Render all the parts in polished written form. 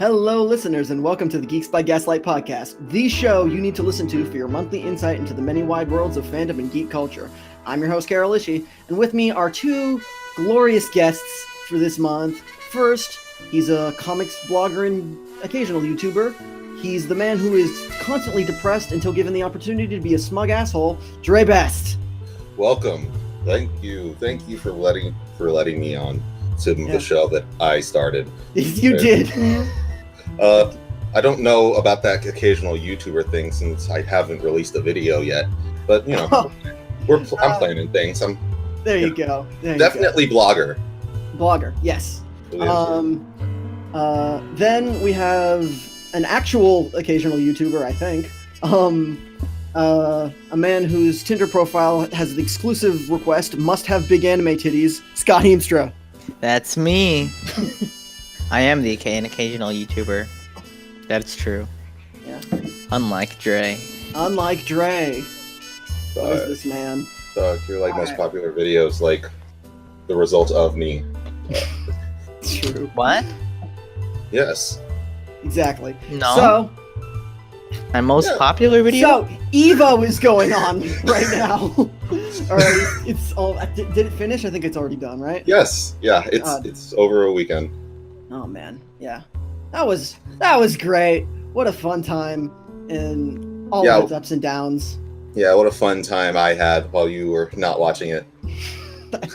Hello, listeners, and welcome to the Geeks by Gaslight Podcast, the show you need to listen to for your monthly insight into the many wide worlds of fandom and geek culture. I'm your host, Carol Ishii, and with me are two glorious guests for this month. First, he's a comics blogger and occasional YouTuber. He's the man who is constantly depressed until given the opportunity to be a smug asshole, Dre Best. Welcome. Thank you for letting me on to the show that I started. You did. I don't know about that occasional YouTuber thing since I haven't released a video yet, but you know, I'm planning things. There you go. Definitely blogger. Blogger, yes. Then we have an actual occasional YouTuber, I think. A man whose Tinder profile has the exclusive request, must have big anime titties, Scott Heemstra. That's me. I am an occasional YouTuber. That's true. Yeah. Unlike Dre. What is this man? Your most popular videos, like the result of me. True. What? Yes. Exactly. No. So, my most popular video? So, Evo is going on right now. Alright, it's all. Did it finish? I think it's already done, right? Yes. Yeah. It's over a weekend. Oh man, yeah. That was great. What a fun time, and all of its ups and downs. Yeah, what a fun time I had while you were not watching it. I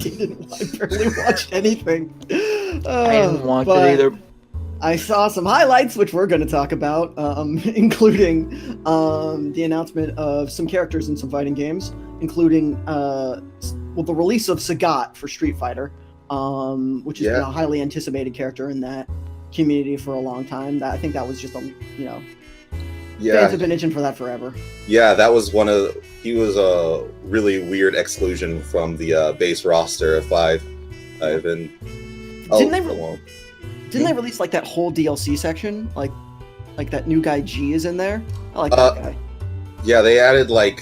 barely watched anything. I didn't watch it either. I saw some highlights, which we're going to talk about, including the announcement of some characters in some fighting games, including the release of Sagat for Street Fighter, which has been a highly anticipated character in that community for a long time. I think that was just fans have been itching for that forever. Yeah, that was he was a really weird exclusion from the base roster of 5. Didn't they release like that whole DLC section? Like that new guy G is in there? I like that guy. Yeah, they added I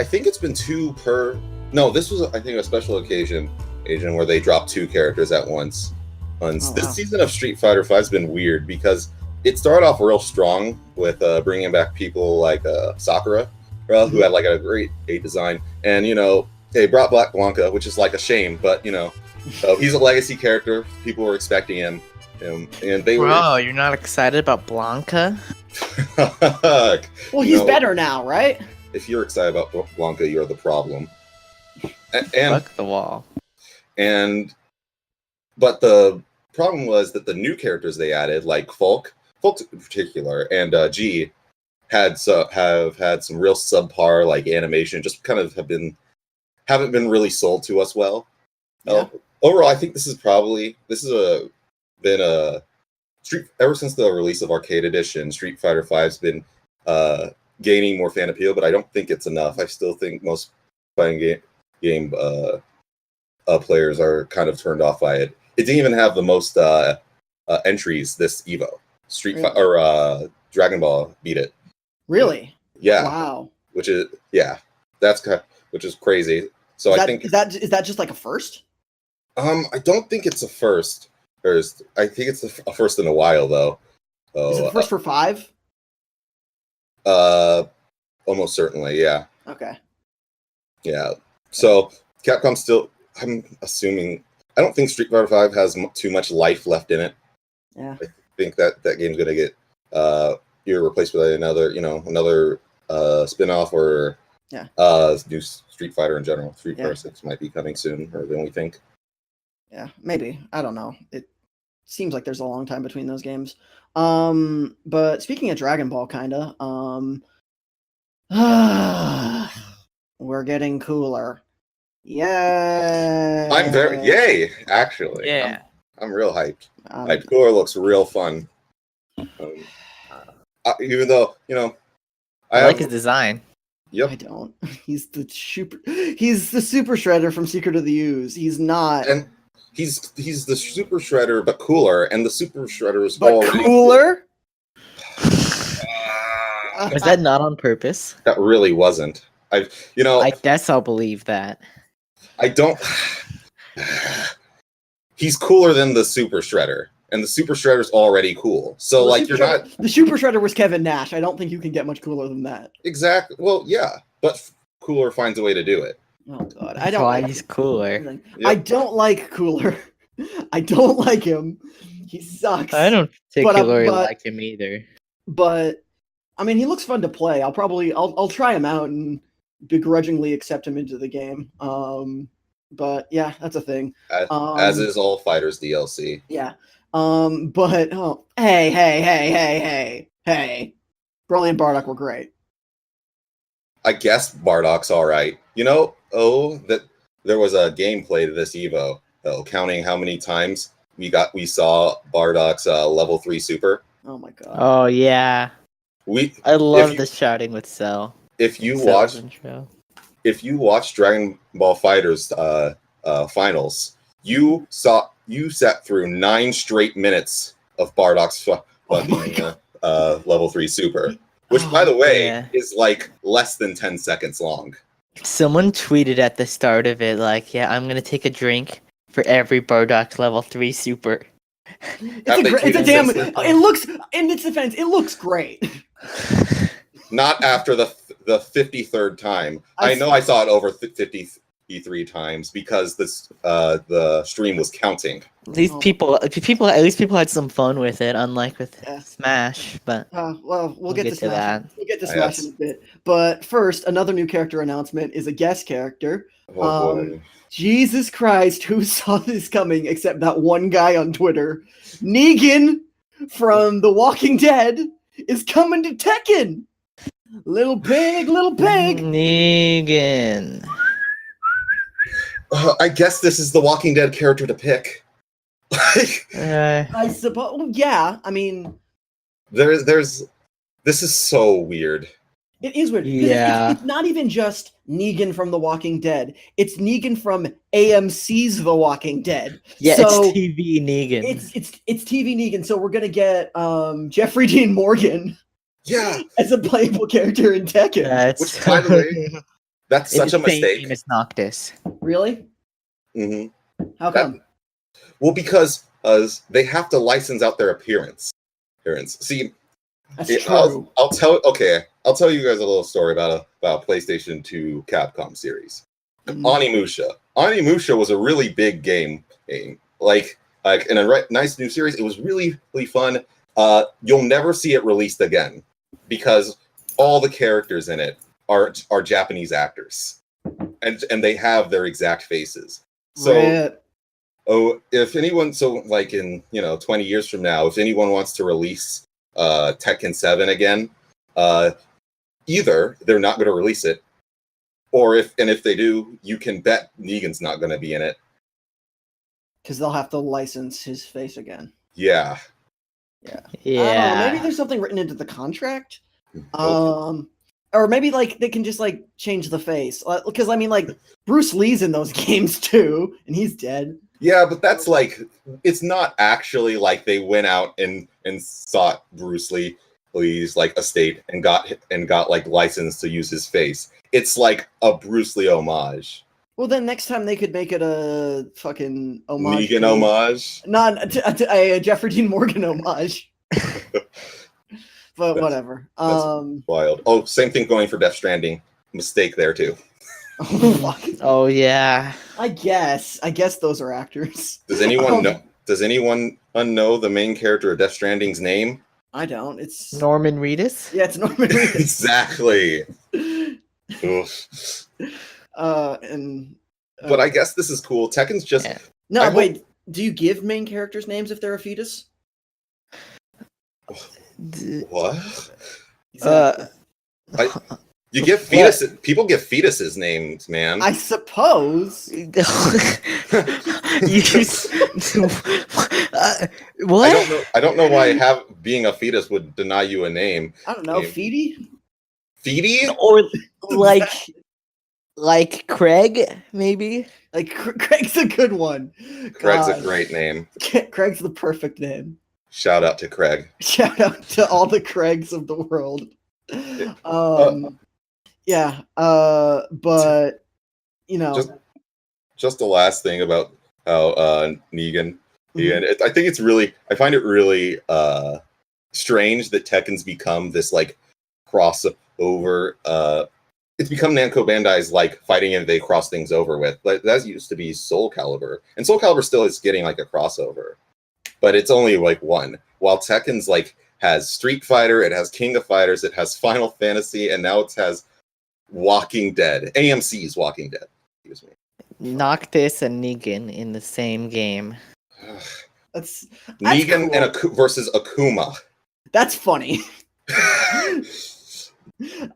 think it's been 2 per. No, this was I think a special occasion where they dropped 2 characters at once. This season of Street Fighter V has been weird because it started off real strong with bringing back people like Sakura, who had a great 8 design, and they brought Black Blanca, which is a shame, but he's a legacy character. People were expecting him. And they Bro, you're not excited about Blanca? Well, he's better now, right? If you're excited about Blanca, you're the problem. And fuck the wall. But the problem was that the new characters they added, like Folk in particular, and G, have had some real subpar animation. Just kind of haven't been really sold to us well. Yeah. Overall, I think been ever since the release of Arcade Edition, Street Fighter V's been gaining more fan appeal, but I don't think it's enough. I still think most fighting game players are kind of turned off by it. It didn't even have the most entries this Evo. Dragon Ball beat it. Really? Yeah. Wow. Which is crazy. So I think is that just a first? I don't think it's a first. I think it's a first in a while, though. Is it the first for 5? Almost certainly, yeah. Okay. Yeah. So Capcom still, I'm assuming, I don't think Street Fighter V has too much life left in it. Yeah. I think that game's gonna get either replaced with another spin-off or new Street Fighter in general. Street Fighter 6 might be coming sooner than we think. Yeah, maybe. I don't know. It seems like there's a long time between those games. But speaking of Dragon Ball, we're getting cooler. Yay! Yay! Actually, yeah, I'm real hyped. Cooler looks real fun. Even though I like his design. Yep. I don't. He's the super shredder from Secret of the Ooze. He's not. And he's the super shredder, but cooler. And the super shredder is cooler. Was that not on purpose? That really wasn't. I guess I'll believe that. I don't. He's cooler than the super shredder, and the Super Shredder's already cool. So Well, like you're not the Super Shredder was Kevin Nash. I don't think you can get much cooler than that. exactly. Well, yeah, but Cooler finds a way to do it. Oh god, That's why he's cooler. Yep. Yep. I don't like Cooler. I don't like him. He sucks. I don't particularly but- like him either. But I mean, he looks fun to play. I'll try him out and begrudgingly accept him into the game. But yeah, that's a thing. As is all Fighters DLC. Yeah. But hey. Broly and Bardock were great. I guess Bardock's all right. That there was a gameplay to this Evo, counting how many times we saw Bardock's level 3 super. Oh my god. Oh yeah. I love the shouting with Cell. If you Cell's watch intro. if you watch Dragon Ball Fighters finals, you sat through 9 straight minutes of Bardock's level 3 super, which by the way is like less than 10 seconds long. Someone tweeted at the start of it like, "Yeah, I'm gonna take a drink for every Bardock level 3 super." It's a damn. It looks, in its defense, it looks great. Not after the 53rd time. I know I saw it over 53 times because the stream was counting. At least people had some fun with it, unlike with Smash. But well, we'll get to Smash. that. We'll get to Smash in a bit. But first, another new character announcement is a guest character. Oh, boy. Jesus Christ, who saw this coming except that one guy on Twitter? Negan from The Walking Dead is coming to Tekken. Little pig. Negan. I guess this is the Walking Dead character to pick. I suppose. Yeah, I mean, this is so weird. It is weird. Yeah. It's not even just Negan from The Walking Dead. It's Negan from AMC's The Walking Dead. Yeah, so it's TV Negan. It's TV Negan. So we're gonna get Jeffrey Dean Morgan. Yeah, as a playable character in Tekken. Yeah, which, by the way, that's such a mistake. It's Noctis. Really? Mm-hmm. How come? Well, because they have to license out their appearance. See, that's true. I'll tell you guys a little story about a PlayStation 2 Capcom series. Onimusha was a really big game. Like in a nice new series. It was really, really fun. You'll never see it released again because all the characters in it are Japanese actors, and they have their exact faces. So, if anyone, in 20 years from now, if anyone wants to release Tekken 7 again, either they're not going to release it, or if they do, you can bet Negan's not going to be in it because they'll have to license his face again. Yeah. Maybe there's something written into the contract. Or maybe they can just change the face. Because I mean, Bruce Lee's in those games too, and he's dead. Yeah, but that's it's not actually they went out and sought Bruce Lee's estate and got license to use his face. It's a Bruce Lee homage. Well, then next time they could make it a fucking homage. Negan homage? Not a Jeffrey Dean Morgan homage. But whatever. That's wild. Oh, same thing going for Death Stranding. Mistake there too. Oh, fuck. Oh yeah. I guess those are actors. Does anyone know? Does anyone know the main character of Death Stranding's name? I don't. It's Norman Reedus. Yeah, it's Norman Reedus. Exactly. But I guess this is cool. Tekken's just wait. Do you give main characters names if they're a fetus? What? Exactly. You give fetuses. People give fetuses names, man. I suppose. What? I don't know why being a fetus would deny you a name. I don't know. Feety? Feety? Or like Craig, maybe? Craig's a good one. Craig's a great name. Craig's the perfect name. Shout out to Craig. Shout out to all the Craigs of the world. But just the last thing about how Negan And I find it really strange that Tekken's become this like crossover. It's become Namco Bandai's like fighting and they cross things over with. But that used to be Soul Calibur, and Soul Calibur still is getting like a crossover, but it's only like one. While Tekken's like has Street Fighter, it has King of Fighters, it has Final Fantasy, and now it has Walking Dead. AMC's Walking Dead. Excuse me. Noctis and Negan in the same game. That's Negan cool. and versus Akuma. That's funny.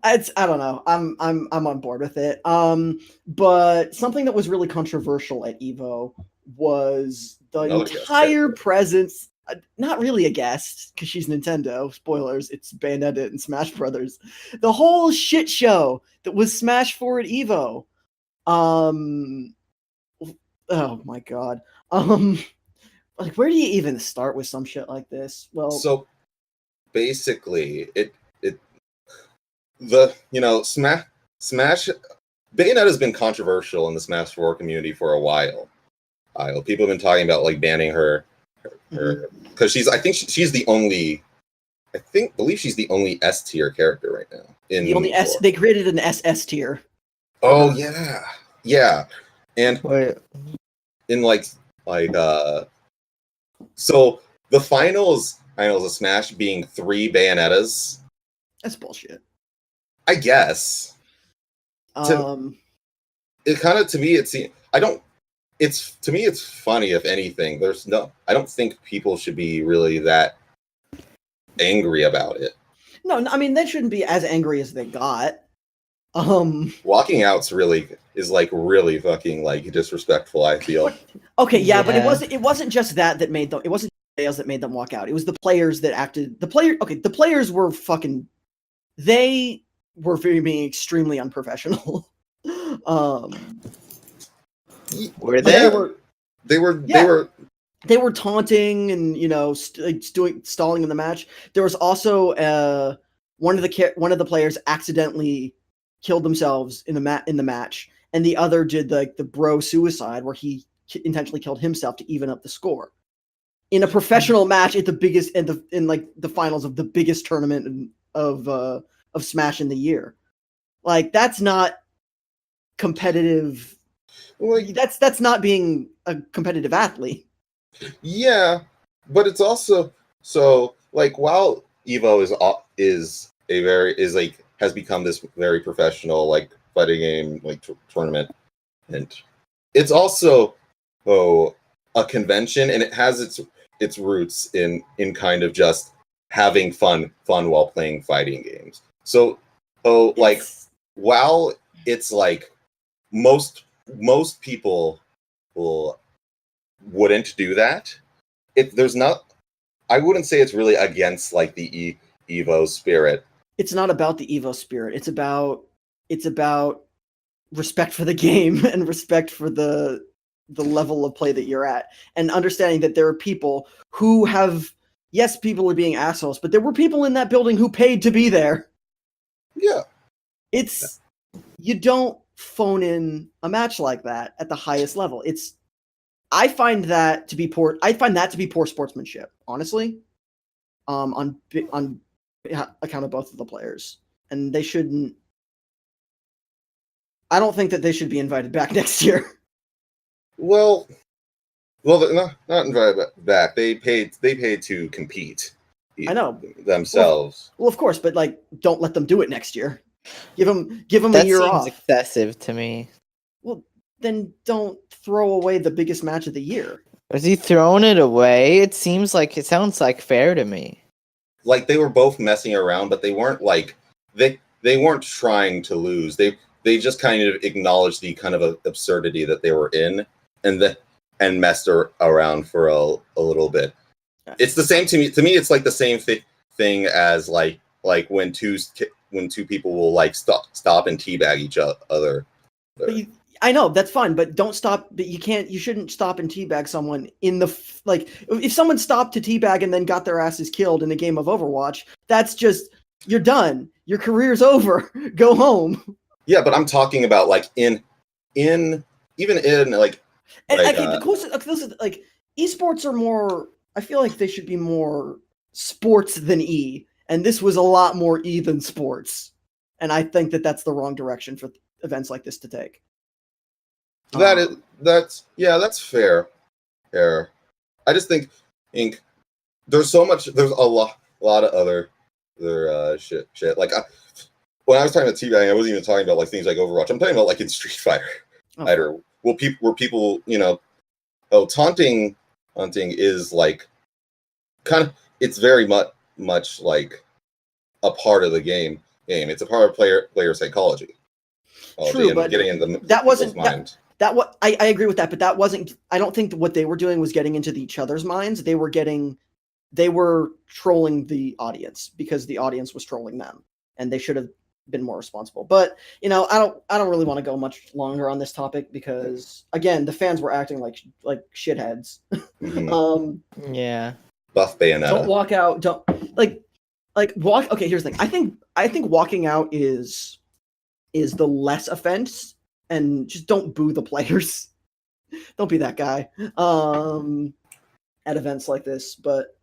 I don't know. I'm on board with it. But something that was really controversial at Evo was the entire presence. Not really a guest because she's Nintendo. Spoilers. It's Bayonetta and Smash Brothers. The whole shit show that was Smash 4 at Evo. Oh my god. Like, where do you even start with some shit like this? Well, so basically, Smash Bayonetta has been controversial in the Smash 4 community for a while. People have been talking about like banning her because she's the only S tier character right now. The only S. They created an SS tier. Oh yeah, and Wait. in so the finals of Smash being 3 Bayonettas. That's bullshit. I guess. It kind of, to me, it's funny, if anything. I don't think people should be really that angry about it. No, I mean, they shouldn't be as angry as they got. Walking out's really fucking like disrespectful, I feel. Okay, yeah, but it wasn't just that made them, it wasn't sales that made them walk out. It was the players that acted, the players were fucking, they were being extremely unprofessional. Were they? They were taunting and stalling in the match. There was also one of the players accidentally killed themselves in the match, and the other did the bro suicide where he intentionally killed himself to even up the score in a professional match at the biggest in the finals of the biggest tournament of Smash in the year. Like, that's not competitive. Like, that's not being a competitive athlete. Yeah, but it's also so like while Evo has become this very professional like fighting game like tournament, and it's also a convention, and it has its roots in kind of just having fun while playing fighting games. So while it's like most people wouldn't do that, I wouldn't say it's really against like the Evo spirit. It's not about the Evo spirit. It's about respect for the game and respect for the level of play that you're at, and understanding that there are people who have, yes, people are being assholes, but there were people in that building who paid to be there. Yeah. You don't phone in a match like that at the highest level. I find that to be poor sportsmanship, honestly. On account of both of the players, and they shouldn't. I don't think that they should be invited back next year. Well, they're not invited back. They paid to compete. I know themselves. Well, of course, but like, don't let them do it next year. Give them a year off. That seems excessive to me. Well, then don't throw away the biggest match of the year. Was he throwing it away? It sounds like fair to me. Like, they were both messing around, but they weren't like they weren't trying to lose. They just kind of acknowledged the kind of absurdity that they were in, and messed around for a little bit. It's the same to me. To me, it's like the same thing as like when two people will like stop and teabag each other. I know, that's fine, but don't stop. But you shouldn't stop and teabag someone in the if someone stopped to teabag and then got their asses killed in a game of Overwatch, that's just, you're done. Your career's over. Go home. Yeah, but I'm talking about like in like. And the closest, like, esports are more. I feel like they should be more sports than E, and this was a lot more E than sports. And I think that that's the wrong direction for events like this to take. That's fair. Fair. I just think there's a lot of other shit. Like when I was talking about teabagging, I wasn't even talking about like things like Overwatch. I'm talking about like in Street Fighter. Okay. Where people, taunting is like kind of, it's very much like a part of the game. It's a part of player psychology. True, but getting in the that wasn't mind. I agree with that, but that wasn't. I don't think what they were doing was getting into each other's minds. They were trolling the audience because the audience was trolling them, and they should have been more responsible. But I don't really want to go much longer on this topic because again, the fans were acting like shitheads. Mm-hmm. Yeah. Buff Bayonetta. Don't walk out. Don't walk. Okay, here's the thing. I think walking out is the less offense, and just don't boo the players. Don't be that guy at events like this. But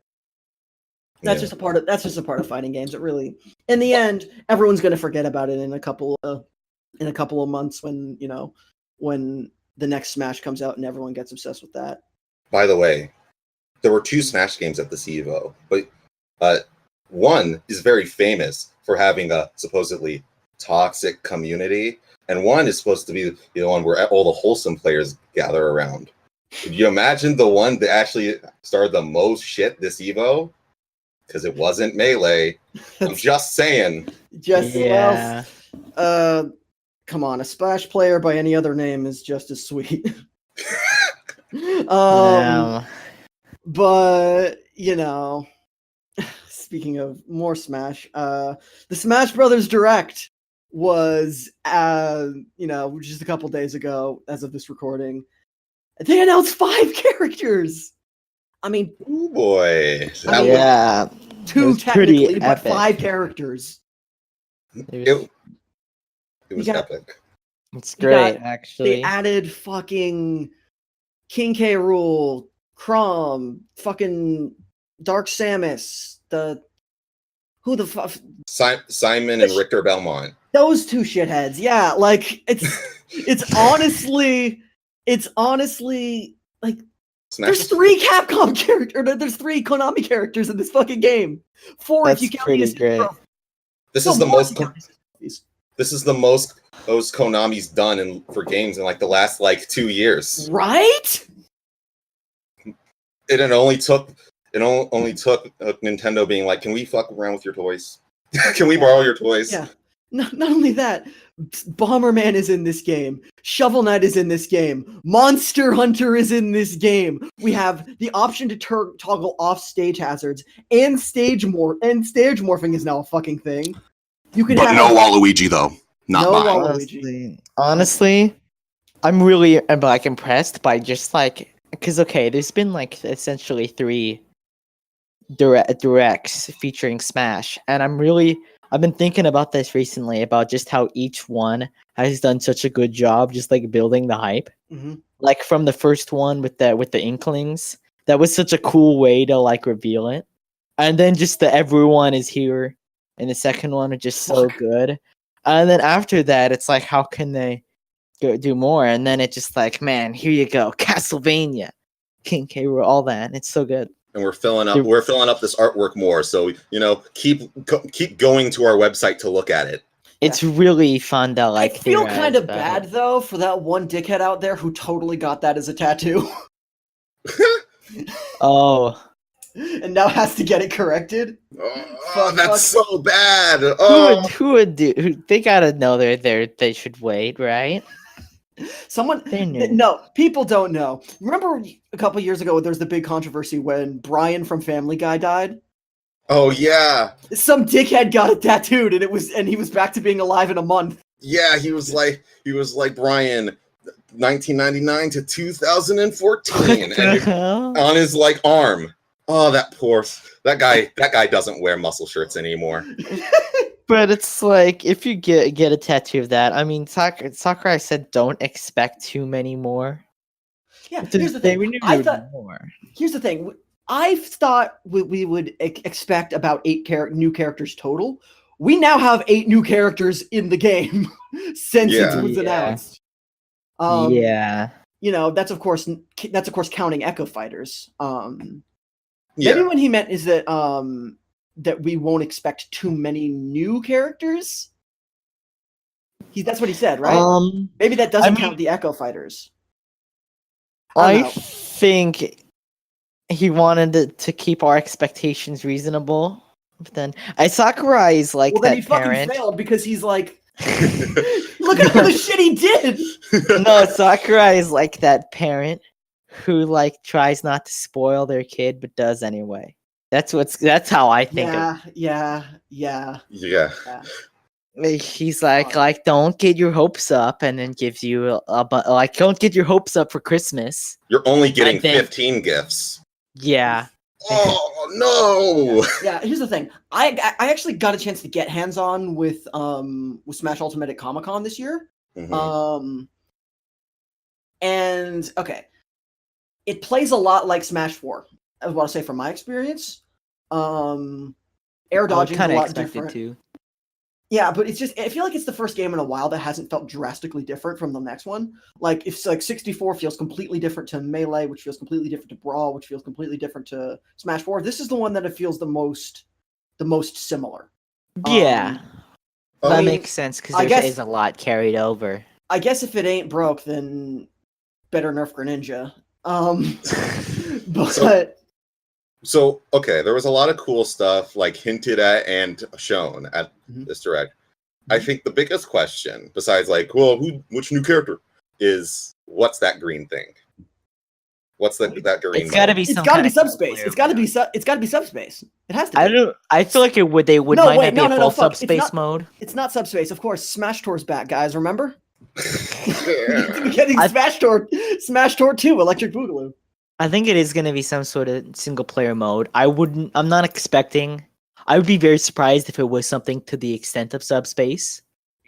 that's just a part of fighting games. It really, in the end, everyone's gonna forget about it in a couple of months when the next Smash comes out and everyone gets obsessed with that. By the way, there were 2 Smash games at the CEVO, but one is very famous for having a supposedly toxic community, and one is supposed to be the one where all the wholesome players gather around. Could you imagine the one that actually started the most shit this EVO? Because it wasn't Melee. I'm just saying. Yeah. Come on, a Splash player by any other name is just as sweet. No. But speaking of more Smash, the Smash Brothers Direct was just a couple days ago as of this recording. They announced 5 characters. I mean, oh boy. Yeah. 2 technically, but 5 characters. It was epic. It's great, actually. They added fucking King K. Rool, Chrom, fucking Dark Samus, Simon and Richter Belmont. Those 2 shitheads. Yeah, like it's honestly like Smash. There's 3 Capcom characters. There's 3 Konami characters in this fucking game. 4 That's if you count pretty these. great. This is the most Konami's done for games in like the last 2 years. Right? It only took Nintendo being like, "Can we fuck around with your toys? Can we borrow your toys?" Yeah. Not only that, Bomberman is in this game. Shovel Knight is in this game. Monster Hunter is in this game. We have the option to toggle off stage hazards, and stage morphing is now a fucking thing. You can have no Waluigi though. Not mine. Waluigi. Honestly, I'm really impressed by just because there's been essentially 3 directs featuring Smash, and I've been thinking about this recently about just how each one has done such a good job just building the hype. Mm-hmm. Like from the first one with the Inklings, that was such a cool way to reveal it. And then just the everyone is here in the second one are just so good. And then after that, it's how can they do more? And then it's just man, here you go, Castlevania, King K. Rool, all that. And it's so good. And we're filling up this artwork more, so keep going to our website to look at it. It's really fun to I feel kind of bad though for that one dickhead out there who totally got that as a tattoo. Oh. And now has to get it corrected. That's so bad. Oh. Who would do? They gotta know they should wait, right? No, people don't know. Remember a couple years ago there was the big controversy when Brian from Family Guy died? Oh yeah. Some dickhead got it tattooed and he was back to being alive in a month. Yeah, he was like Brian 1999 to 2014 and on his on Oh, that guy doesn't wear muscle shirts anymore. But it's if you get a tattoo of that, I mean, Sakurai said don't expect too many more. Yeah, here's the thing. More. Here's the thing. I thought we would expect about 8 new characters total. We now have 8 new characters in the game since it was announced. That's of course counting Echo Fighters. Maybe what he meant is that that we won't expect too many new characters. That's what he said, right? Maybe that doesn't count the Echo Fighters. I think he wanted to keep our expectations reasonable. But then Sakurai is like that he parent. Fucking failed because he's like, look at all the shit he did. No, Sakurai is like that parent who like tries not to spoil their kid but does anyway. That's how I think of it. Yeah. He's like, don't get your hopes up, and then gives you don't get your hopes up for Christmas. You're only getting 15 gifts. Yeah. Oh no! Yeah, here's the thing. I actually got a chance to get hands on with Smash Ultimate at Comic-Con this year. Mm-hmm. And okay, it plays a lot like Smash 4. I want to say from my experience. Air dodging is a lot different. Too. Yeah, but it's just I feel like it's the first game in a while that hasn't felt drastically different from the next one. Like if 64 feels completely different to Melee, which feels completely different to Brawl, which feels completely different to Smash 4. This is the one that it feels the most similar. Yeah. That makes sense because there is a lot carried over. I guess if it ain't broke, then better nerf Greninja. But So, okay, there was a lot of cool stuff like hinted at and shown at this Direct. I think the biggest question, besides like, well, which new character, is what's that green thing? What's that green? It's got to be. It's got to be subspace. It's got to be. It's got to be subspace. It has to. I feel like it would. They would. Might not be a full subspace mode. It's not subspace. Of course, Smash Tour's back, guys. Remember? Getting Smash Tour 2, Electric Boogaloo. I think it is going to be some sort of single player mode. I'm not expecting. I would be very surprised if it was something to the extent of subspace.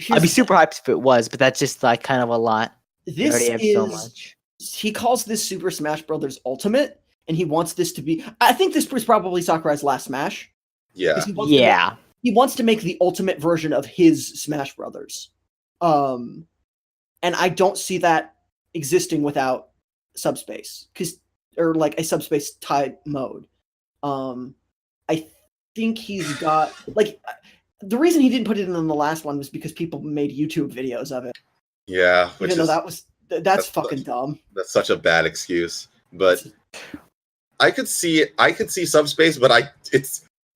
I'd be super hyped if it was, but that's just like kind of a lot. This is so much. He calls this Super Smash Brothers Ultimate, and he wants this to be. I think this was probably Sakurai's last Smash. Yeah. He wants to make the ultimate version of his Smash Brothers. And I don't see that existing without subspace, or like a subspace type mode. I think he's got like the reason he didn't put it in the last one was because people made YouTube videos of it. Yeah, even though that's fucking dumb. That's such a bad excuse. But I could see subspace, but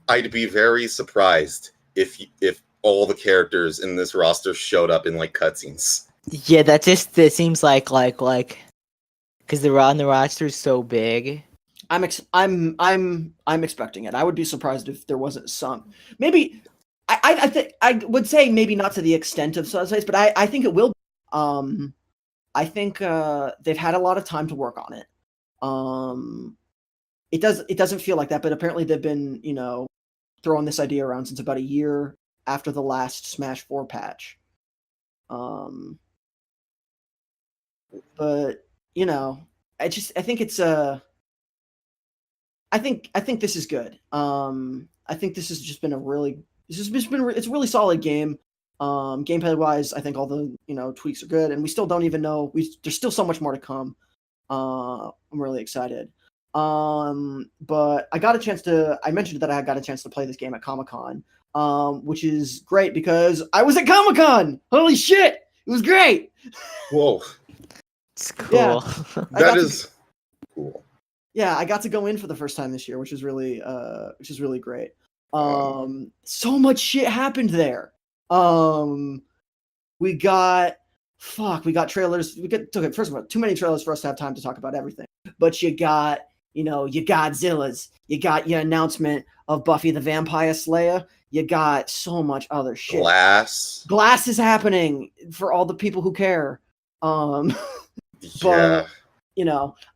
I'd be very surprised if all the characters in this roster showed up in like cutscenes. Yeah, that seems like because the roster is so big. I'm expecting it. I would be surprised if there wasn't some. Maybe I would say maybe not to the extent of subspace, but I think it will. I think they've had a lot of time to work on it. It doesn't feel like that, but apparently they've been throwing this idea around since about a year after the last Smash 4 patch. But I think it's I think this is good. I think this has just been it's a really solid game. Gameplay wise, I think all the tweaks are good, and we still don't even know. There's still so much more to come. I'm really excited. But I mentioned that I got a chance to play this game at Comic-Con, which is great because I was at Comic-Con. Holy shit, it was great. Whoa, it's cool. Yeah, that is cool. Yeah, I got to go in for the first time this year, which is really great. So much shit happened there. We got trailers. First of all, too many trailers for us to have time to talk about everything. But you got, you Godzilla's. You got your announcement of Buffy the Vampire Slayer. You got so much other shit. Glass is happening for all the people who care. Yeah. But,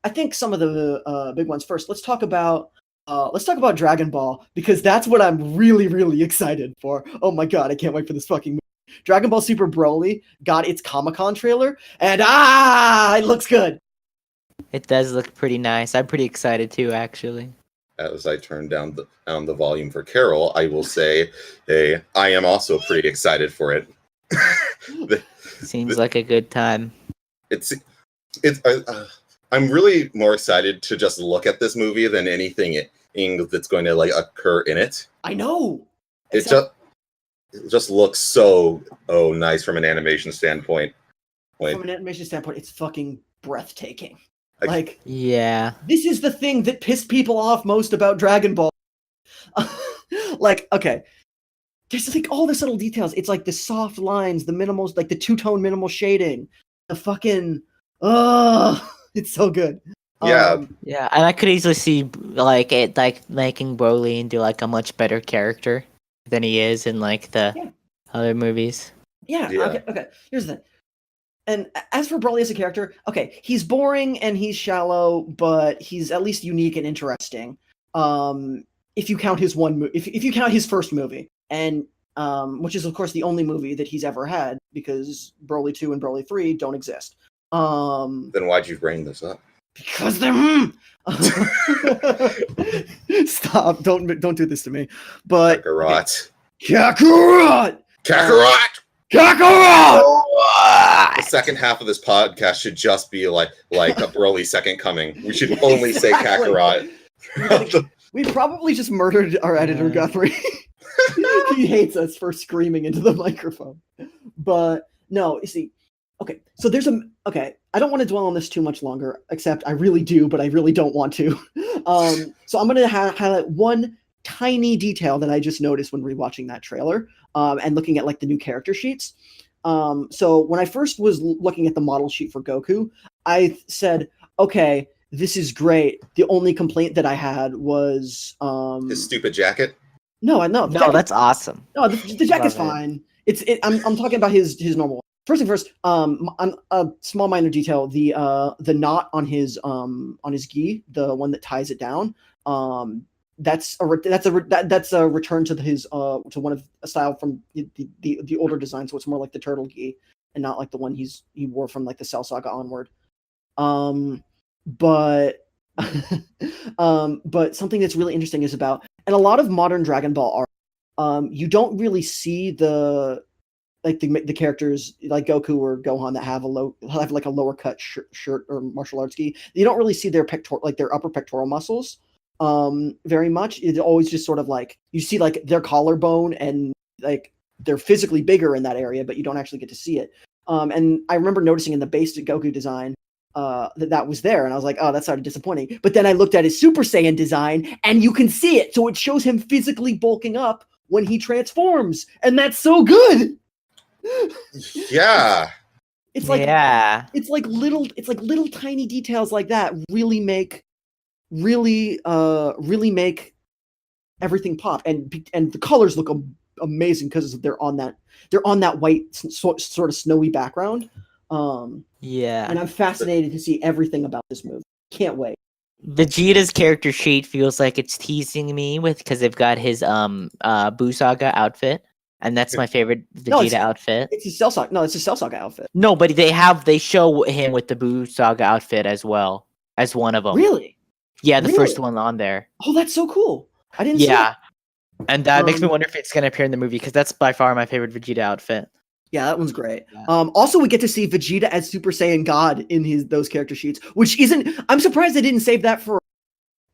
I think some of the big ones first. Let's talk about Dragon Ball, because that's what I'm really, really excited for. Oh my god, I can't wait for this fucking movie. Dragon Ball Super Broly got its Comic-Con trailer, and it looks good. It does look pretty nice. I'm pretty excited too, actually. As I turn down the volume for Carol, I will say, hey, I am also pretty excited for it. Seems like a good time. I'm really more excited to just look at this movie than anything that's going to like occur in it. I know. It just looks so nice from an animation standpoint. From an animation standpoint, it's fucking breathtaking. Yeah. This is the thing that pissed people off most about Dragon Ball. Okay. There's like all the subtle details. It's like the soft lines, the minimals, like the two-tone minimal shading. The fucking it's so good. Yeah. Yeah, and I could easily see like it like making Broly into like a much better character than he is in like the other movies. Yeah. Okay. Here's the thing. And as for Broly as a character, okay, he's boring and he's shallow, but he's at least unique and interesting. If you count his if you count his first movie, and which is of course the only movie that he's ever had, because Broly 2 and Broly 3 don't exist. Then why'd you bring this up? Because they're Stop! Don't do this to me. But Kakarot. The second half of this podcast should just be like a Broly second coming. We should only say Kakarot. We probably just murdered our editor Guthrie. He hates us for screaming into the microphone. But no, you see, okay. So I don't want to dwell on this too much longer, except I really do, but I really don't want to. So I'm going to highlight one tiny detail that I just noticed when rewatching that trailer, and looking at like the new character sheets. So when I first was looking at the model sheet for Goku, I said, okay, this is great. The only complaint that I had was his stupid jacket. No, that's awesome. No, the jacket's fine. I'm talking about his normal. First thing first, a small minor detail. The knot on his gi, the one that ties it down, that's a return to his to one of a style from the older design, so it's more like the turtle gi and not like the one he wore from like the Cell Saga onward. But something that's really interesting is about, and a lot of modern Dragon Ball art, you don't really see the characters like Goku or Gohan that have like a lower cut shirt or martial arts gi. You don't really see their their upper pectoral muscles very much. It's always just sort of like you see like their collarbone, and like they're physically bigger in that area, but you don't actually get to see it. And I remember noticing in the basic Goku design that was there, and I was like, oh, that's sort of disappointing. But then I looked at his Super Saiyan design, and you can see it. So it shows him physically bulking up when he transforms, and that's so good. Yeah. It's like little tiny details like that really make everything pop, and the colors look amazing because they're on that white sort of snowy background. Yeah. And I'm fascinated to see everything about this movie. Can't wait. Vegeta's character sheet feels like it's teasing me because they've got his Buu Saga outfit. And that's my favorite Vegeta outfit. It's a Cell Saga. No, it's a Cell Saga outfit. No, but they show him with the Buu Saga outfit as well as one of them. Really? Yeah, the first one on there. Oh, that's so cool. I didn't see it. And that makes me wonder if it's going to appear in the movie, because that's by far my favorite Vegeta outfit. Yeah, that one's great. Yeah. Also, we get to see Vegeta as Super Saiyan God in those character sheets, which isn't. I'm surprised they didn't save that for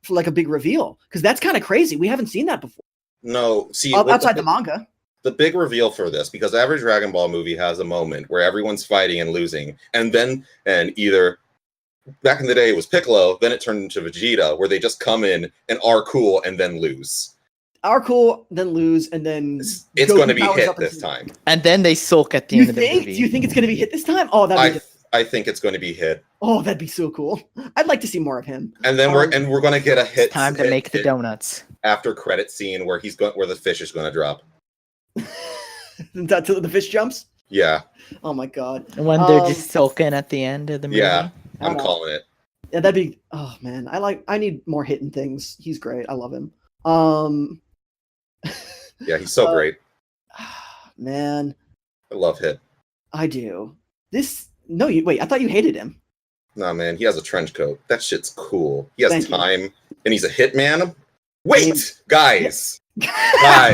like a big reveal, because that's kind of crazy. We haven't seen that before. No, see, outside the manga. The big reveal for this, because every Dragon Ball movie has a moment where everyone's fighting and losing, and either back in the day it was Piccolo, then it turned into Vegeta, where they just come in and are cool and then lose. Are cool, then lose, and then it's going to be hit this time. And then they sulk at the end of the movie. Do you think it's going to be hit this time? Oh, I think it's going to be hit. Oh, that'd be so cool. I'd like to see more of him. And then we're going to get a hit. It's time to make the donuts. After credit scene where where the fish is going to drop. Until the fish jumps? Yeah. Oh my god. And when they're just sulking at the end of the movie? Yeah, I'm calling it. Yeah, that'd be... Oh man, I need more hitting things. He's great. I love him. Yeah, he's so great. Man. I love Hit. I do. Wait, I thought you hated him. Nah, man, he has a trench coat. That shit's cool. He has Thank you. time, and he's a hitman. Wait, guys. Guys,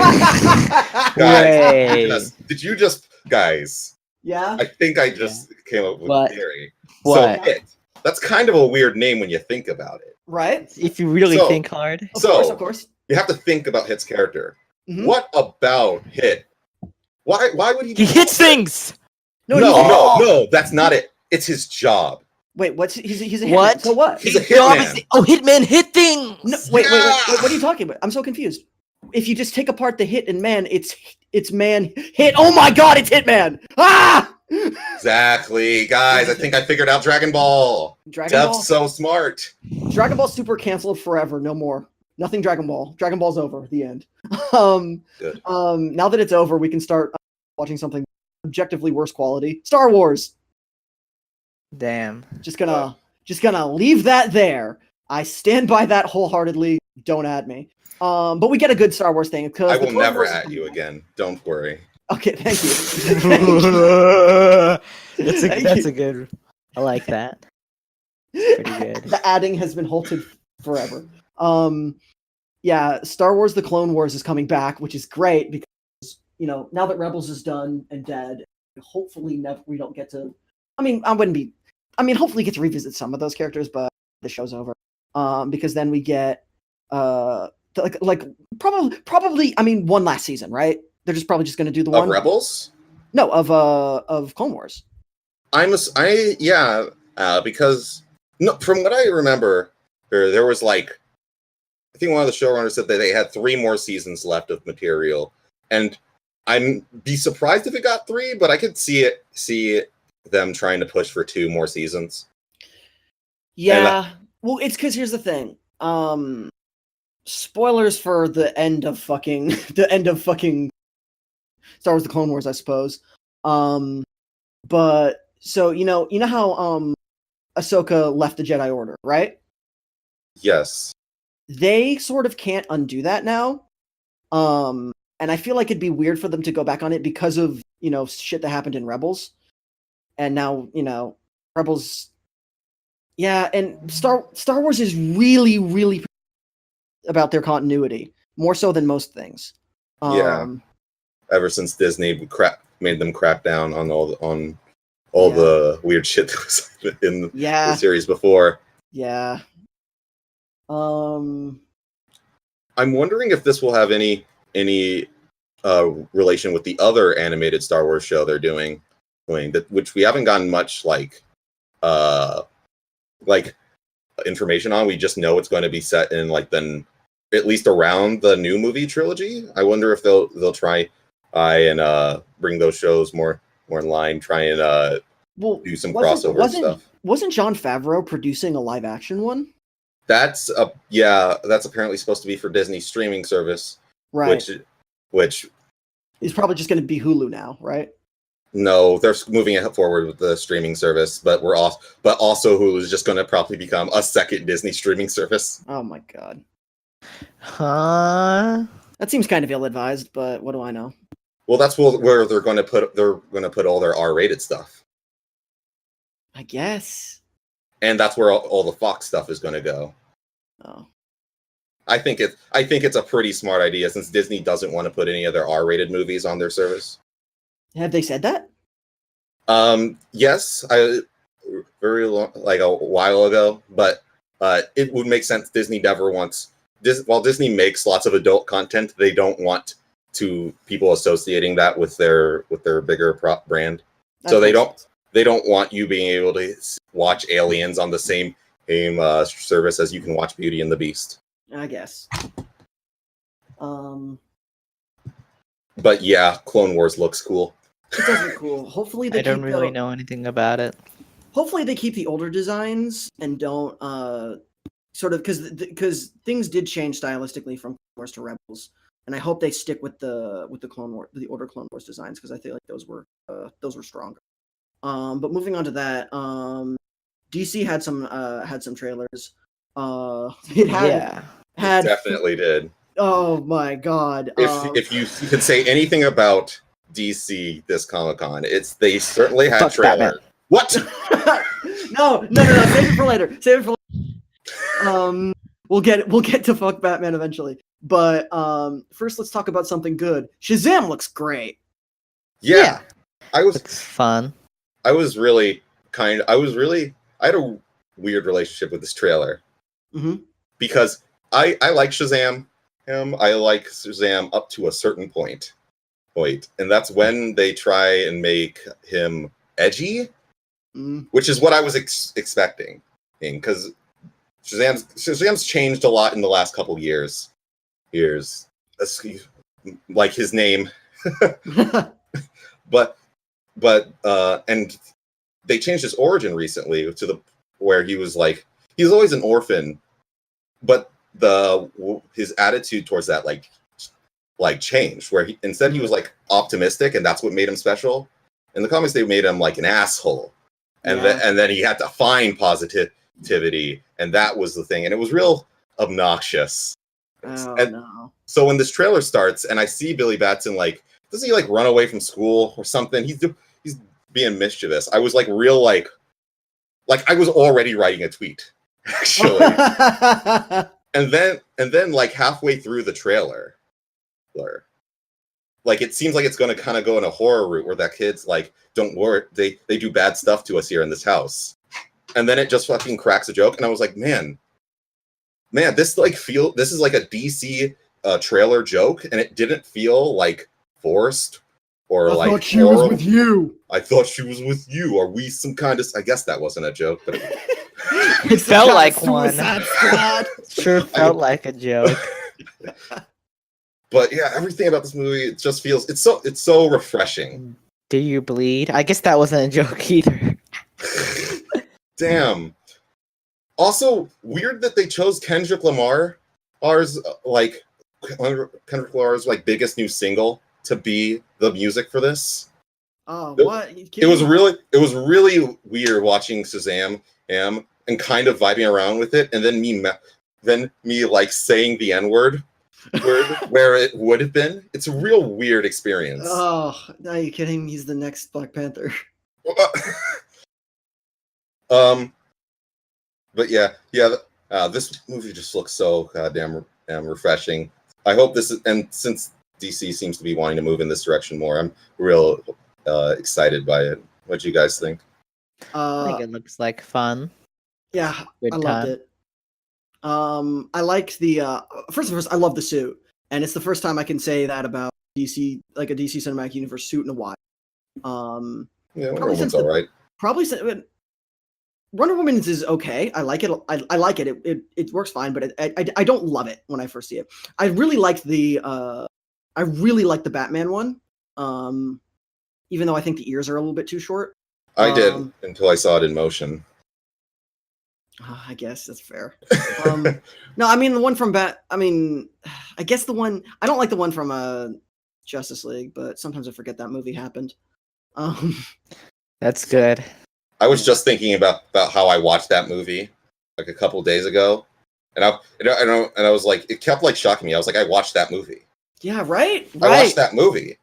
Wait. did you just, guys? Yeah. I think I just came up with What? a theory. What? So Hit, that's kind of a weird name when you think about it. Right. If you really So- think hard. Of course. You have to think about Hit's character. Mhm. What about Hit? Why would he? He hits things. No, that's not it. It's his job. Wait, what's he's a hitman. What? So what? He's a His job is hitman. Hitman hit things. No, wait. Yeah. What are you talking about? I'm so confused. If you just take apart the hit and man, it's man hit. Oh my god, it's Hitman! Ah! Exactly, guys. I think I figured out Dragon Ball. Dragon Ball. Dev's so smart. Dragon Ball Super canceled forever. No more. Nothing Dragon Ball. Dragon Ball's over. The end. Good. Now that it's over, we can start watching something objectively worse quality. Star Wars. Damn. Just gonna leave that there. I stand by that wholeheartedy. Don't add me. But we get a good Star Wars thing because I will never at you again. Don't worry. Okay, thank you. That's a good. I like that. Pretty good. The adding has been halted forever. Yeah, Star Wars: The Clone Wars is coming back, which is great because now that Rebels is done and dead, hopefully we don't get to. Hopefully get to revisit some of those characters, but the show's over. Because then we get probably one last season, right? They're just probably just going to do the Of one. Rebels? No, of Clone Wars. Because from what I remember, there was I think one of the showrunners said that they had 3 more seasons left of material, and I'd be surprised if it got 3, but I could see them trying to push for 2 more seasons. Yeah. Well, it's because here's the thing. Spoilers for the end of fucking Star Wars: The Clone Wars, I suppose. But so you know how Ahsoka left the Jedi Order, right? Yes. They sort of can't undo that now. And I feel like it'd be weird for them to go back on it because of shit that happened in Rebels. And now Rebels. Yeah, and Star Wars is really, really about their continuity, more so than most things. Yeah. Ever since Disney made them crack down on all the weird shit that was in the series before. Yeah. I'm wondering if this will have any relation with the other animated Star Wars show they're doing that, which we haven't gotten much information on. We just know it's going to be set in at least around the new movie trilogy. I wonder if they'll try and bring those shows more in line, try and do some crossover stuff. Wasn't Jon Favreau producing a live action one? That's apparently supposed to be for Disney's streaming service, right? Which is probably just going to be Hulu now, right? No, they're moving it forward with the streaming service, but also Hulu is just going to probably become a second Disney streaming service. Oh my god. Huh? That seems kind of ill-advised, but what do I know? Well, that's where they're going to put all their R-rated stuff. I guess. And that's where all the Fox stuff is going to go. Oh. I think it's a pretty smart idea since Disney doesn't want to put any of their R-rated movies on their service. Have they said that? Yes, a while ago, but it would make sense. Disney never wants while Disney makes lots of adult content, they don't want people associating that with their bigger brand. So they don't want you being able to watch Aliens on the same service as you can watch Beauty and the Beast. I guess. But yeah, Clone Wars looks cool. It does look cool. Hopefully I don't really know anything about it. Hopefully they keep the older designs and don't sort of because things did change stylistically from Clone Wars to Rebels, and I hope they stick with the older Clone Wars designs because I feel like those were stronger. But moving on to that, DC had some trailers. It definitely did. Oh my god! If you could say anything about DC this Comic-Con, they certainly had trailers. What? No. Save it for later. We'll get to fuck Batman eventually. But first, let's talk about something good. Shazam looks great. Yeah. Looks fun. I had a weird relationship with this trailer. Mm-hmm. Because I like Shazam. I like Shazam up to a certain point. And that's when they try and make him edgy, which is what I was expecting. Because Shazam's changed a lot in the last couple years. Like his name. But and they changed his origin recently to where he was always an orphan, but his attitude towards that changed, where he was like optimistic, and that's what made him special. In the comics, they made him like an asshole, and then he had to find positivity, and that was the thing, and it was real obnoxious. No. So when this trailer starts, and I see Billy Batson, does he run away from school or something? He's being mischievous. I was real I was already writing a tweet, actually. and then halfway through the trailer, it seems like it's going to kind of go in a horror route where that kid's don't worry, they do bad stuff to us here in this house. And then it just fucking cracks a joke, and I was like, man, this this is like a DC trailer joke, and it didn't feel forced or I thought she was with you. I thought she was with you. Are we some kind of? I guess that wasn't a joke, but it felt like one. Sure felt like a joke. But yeah, everything about this movie, it just feels it's so refreshing. Do you bleed? I guess that wasn't a joke either. Damn. Also, weird that they chose Kendrick Lamar's biggest new single to be the music for this. Oh, what? It was really weird watching Shazam and kind of vibing around with it, and then me saying the N-word where it would have been. It's a real weird experience. Oh, are you kidding? He's the next Black Panther. But yeah. This movie just looks so goddamn refreshing. I hope this is, and since DC seems to be wanting to move in this direction more, I'm real excited by it. What do you guys think? I think it looks like fun. Yeah, I loved it. I liked the first, I love the suit, and it's the first time I can say that about DC, a DC Cinematic Universe suit in a while. Yeah, Wonder Woman's all right. Wonder Woman's is okay. I like it. I like it. It works fine, but I don't love it when I first see it. I really liked the Batman one. Even though I think the ears are a little bit too short. I did until I saw it in motion. I guess that's fair. No, I mean the one from I guess the one I don't like the one from Justice League, but sometimes I forget that movie happened. That's good. I was just thinking about how I watched that movie a couple days ago, and I was it kept shocking me. I was I watched that movie. Yeah, right. I watched that movie.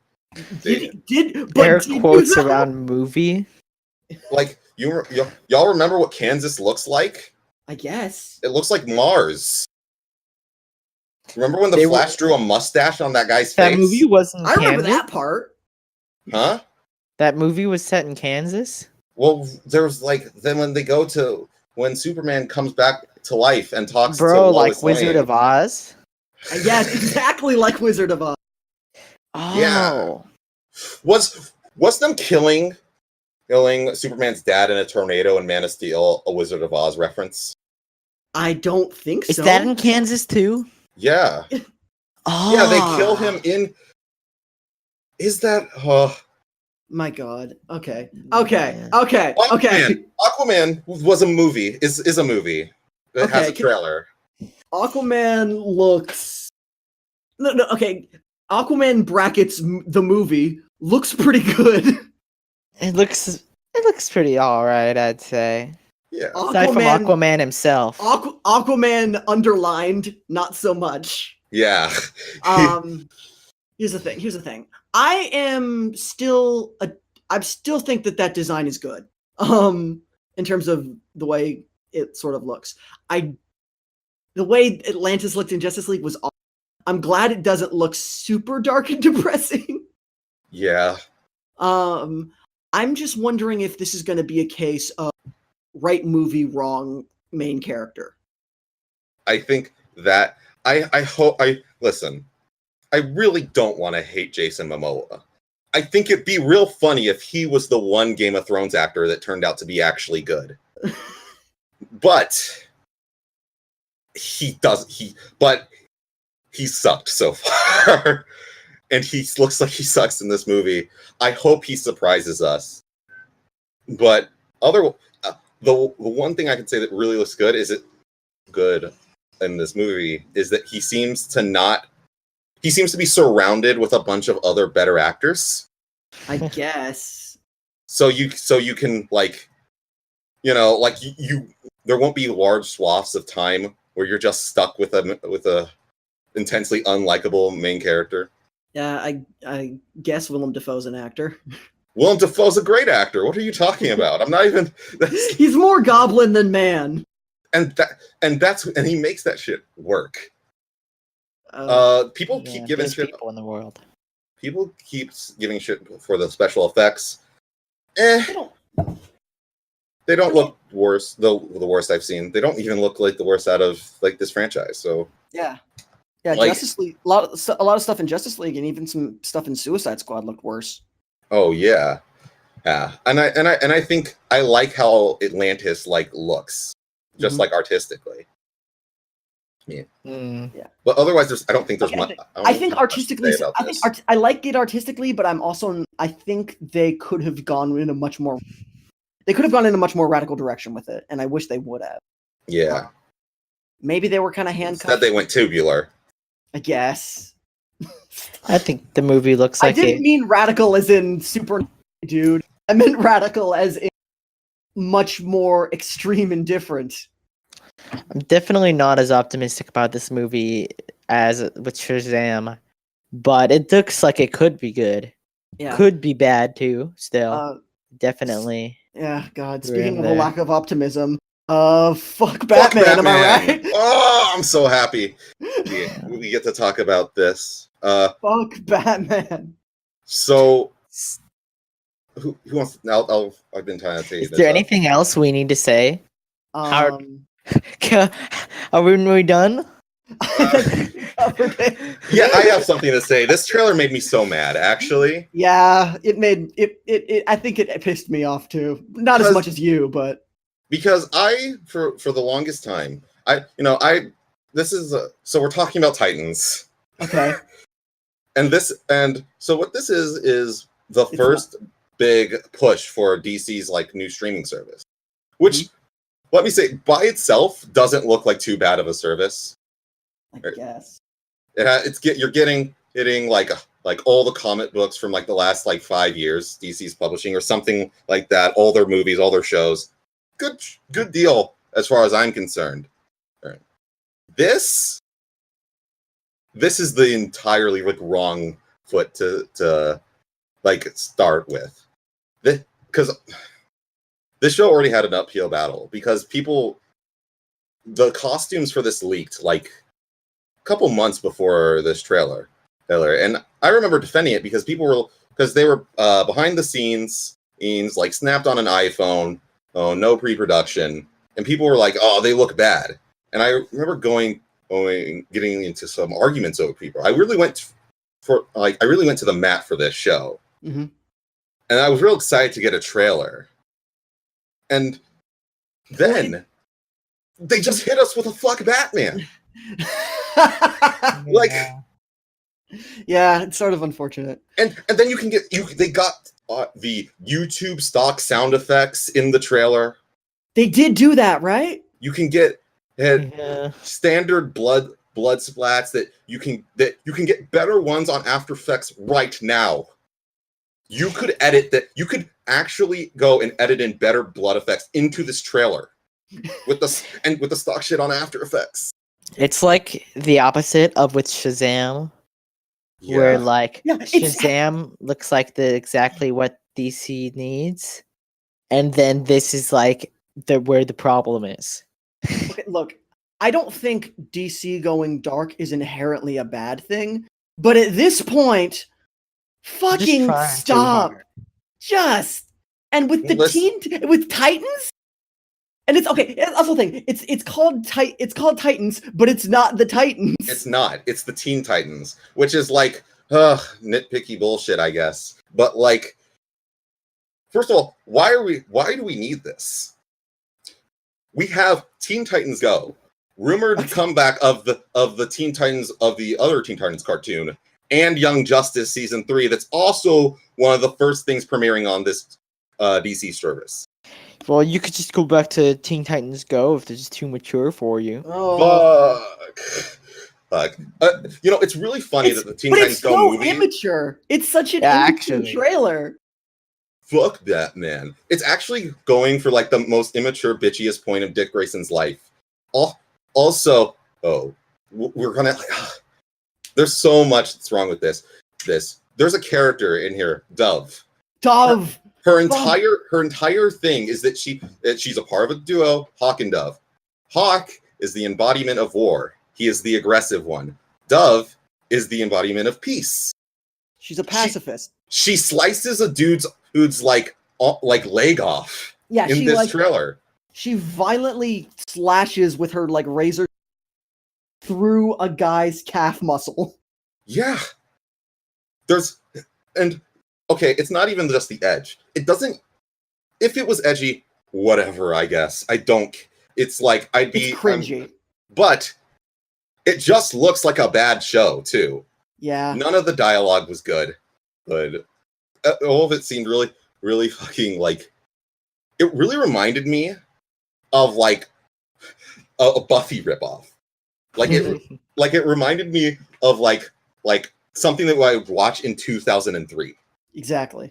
Air quotes around movie. Y'all remember what Kansas looks like? I guess it looks like Mars. Remember when the Flash drew a mustache on that guy's face? That movie was in Kansas? I remember that part. Huh? That movie was set in Kansas? Well, there was then when Superman comes back to life and talks to Lois Lane. Wizard of Oz? Yes, exactly like Wizard of Oz. Oh. Yeah. Was them killing Superman's dad in a tornado in Man of Steel a Wizard of Oz reference? I don't think so. Is that in Kansas too? Yeah. Oh. Yeah, they kill him in. Is that? My God. Okay. Aquaman was a movie. Is a movie. It has a trailer. Aquaman looks. No. Okay. Aquaman brackets the movie looks pretty good. It looks pretty alright, I'd say. Yeah. Aside from Aquaman himself. Aquaman underlined, not so much. Yeah. Here's the thing. I still think that design is good. in terms of the way it sort of looks. The way Atlantis looked in Justice League was awesome. I'm glad it doesn't look super dark and depressing. Yeah. I'm just wondering if this is going to be a case of right movie, wrong main character. I think that listen, I really don't want to hate Jason Momoa. I think it'd be real funny if he was the one Game of Thrones actor that turned out to be actually good. But he sucked so far. And he looks like he sucks in this movie. I hope he surprises us. But the one thing I can say that really looks good in this movie is that he seems to be surrounded with a bunch of other better actors. I guess. So you can there won't be large swaths of time where you're just stuck with a intensely unlikable main character. Yeah, I guess Willem Dafoe's an actor. Willem Dafoe's a great actor. What are you talking about? I'm not even. He's more goblin than man. And he makes that shit work. People keep giving shit. People in the world. People keep giving shit for the special effects. They don't look worse. The worst I've seen. They don't even look like the worst out of like this franchise. So yeah. Justice League. A lot of stuff in Justice League, and even some stuff in Suicide Squad looked worse. Oh yeah. And I think I like how Atlantis looks, just like artistically. Yeah. Yeah. But otherwise, I don't think there's much. I think artistically, I like it artistically, but I think they could have gone in a much more radical direction with it, and I wish they would have. Yeah. Maybe they were kind of handcuffed. Instead, they went tubular. I guess. I think the movie looks like I didn't mean radical as in super dude. I meant radical as in much more extreme and different. I'm definitely not as optimistic about this movie as with Shazam, but it looks like it could be good. Yeah. Could be bad too, still. Definitely. Yeah, God. Speaking of a lack of optimism, fuck Batman, am I right? Oh, I'm so happy we get to talk about this. Fuck Batman. So, who wants? I've been trying to tell you. Is there anything else we need to say? Are we done? Yeah, I have something to say. This trailer made me so mad, actually. Yeah, it made it. I think it pissed me off too. Not as much as you, but because for the longest time, so we're talking about Titans. Okay. So what this is the first big push for DC's new streaming service, which let me say by itself doesn't look like too bad of a service. I guess you're getting all the comic books from the last 5 years DC's publishing or something like that, all their movies, all their shows. Good deal as far as I'm concerned. All right. This is the entirely wrong foot to start with. Because this show already had an uphill battle because the costumes for this leaked a couple months before this trailer, and I remember defending it because they were behind the scenes, snapped on an iPhone, no pre-production, and people were like, "Oh, they look bad." And I remember getting into some arguments over people. I really went to the mat for this show, and I was real excited to get a trailer, and then they just hit us with a fuck Batman. Yeah, it's sort of unfortunate. And then they got the YouTube stock sound effects in the trailer. They did do that, right? You can get standard blood splats that you can get better ones on After Effects right now. You could actually go and edit in better blood effects into this trailer with the stock shit on After Effects. It's like the opposite of with Shazam, where Shazam looks like exactly what DC needs, and then this is where the problem is. Okay, look, I don't think DC going dark is inherently a bad thing, but at this point, fucking trying too stop. hard. And with with Titans, and it's okay. That's the thing. It's called Titans, but it's not the Titans. It's not. It's the Teen Titans, which is like nitpicky bullshit, I guess. But like, first of all, why do we need this? We have Teen Titans Go, rumored comeback of the Teen Titans of the other Teen Titans cartoon, and Young Justice season 3. That's also one of the first things premiering on this DC service. Well, you could just go back to Teen Titans Go if it's too mature for you. Oh. Fuck. It's really funny that the Teen Titans Go movie. It's so immature. It's such an immature trailer. Fuck that, man. It's actually going for like the most immature, bitchiest point of Dick Grayson's life. Also, we're gonna. There's so much that's wrong with this. There's a character in here, Dove. Her entire thing is that she's a part of a duo, Hawk and Dove. Hawk is the embodiment of war. He is the aggressive one. Dove is the embodiment of peace. She's a pacifist. She slices a dude's like leg off. Yeah, in this trailer. She violently slashes with her like razor through a guy's calf muscle. Yeah. Okay, it's not even just the edge. It doesn't. If it was edgy, whatever. I guess I don't. It's like it's cringy. But it just looks like a bad show too. Yeah. None of the dialogue was good, but all of it seemed really, really fucking like. It really reminded me of like a Buffy ripoff. Like it reminded me of like something that I would watch in 2003. Exactly.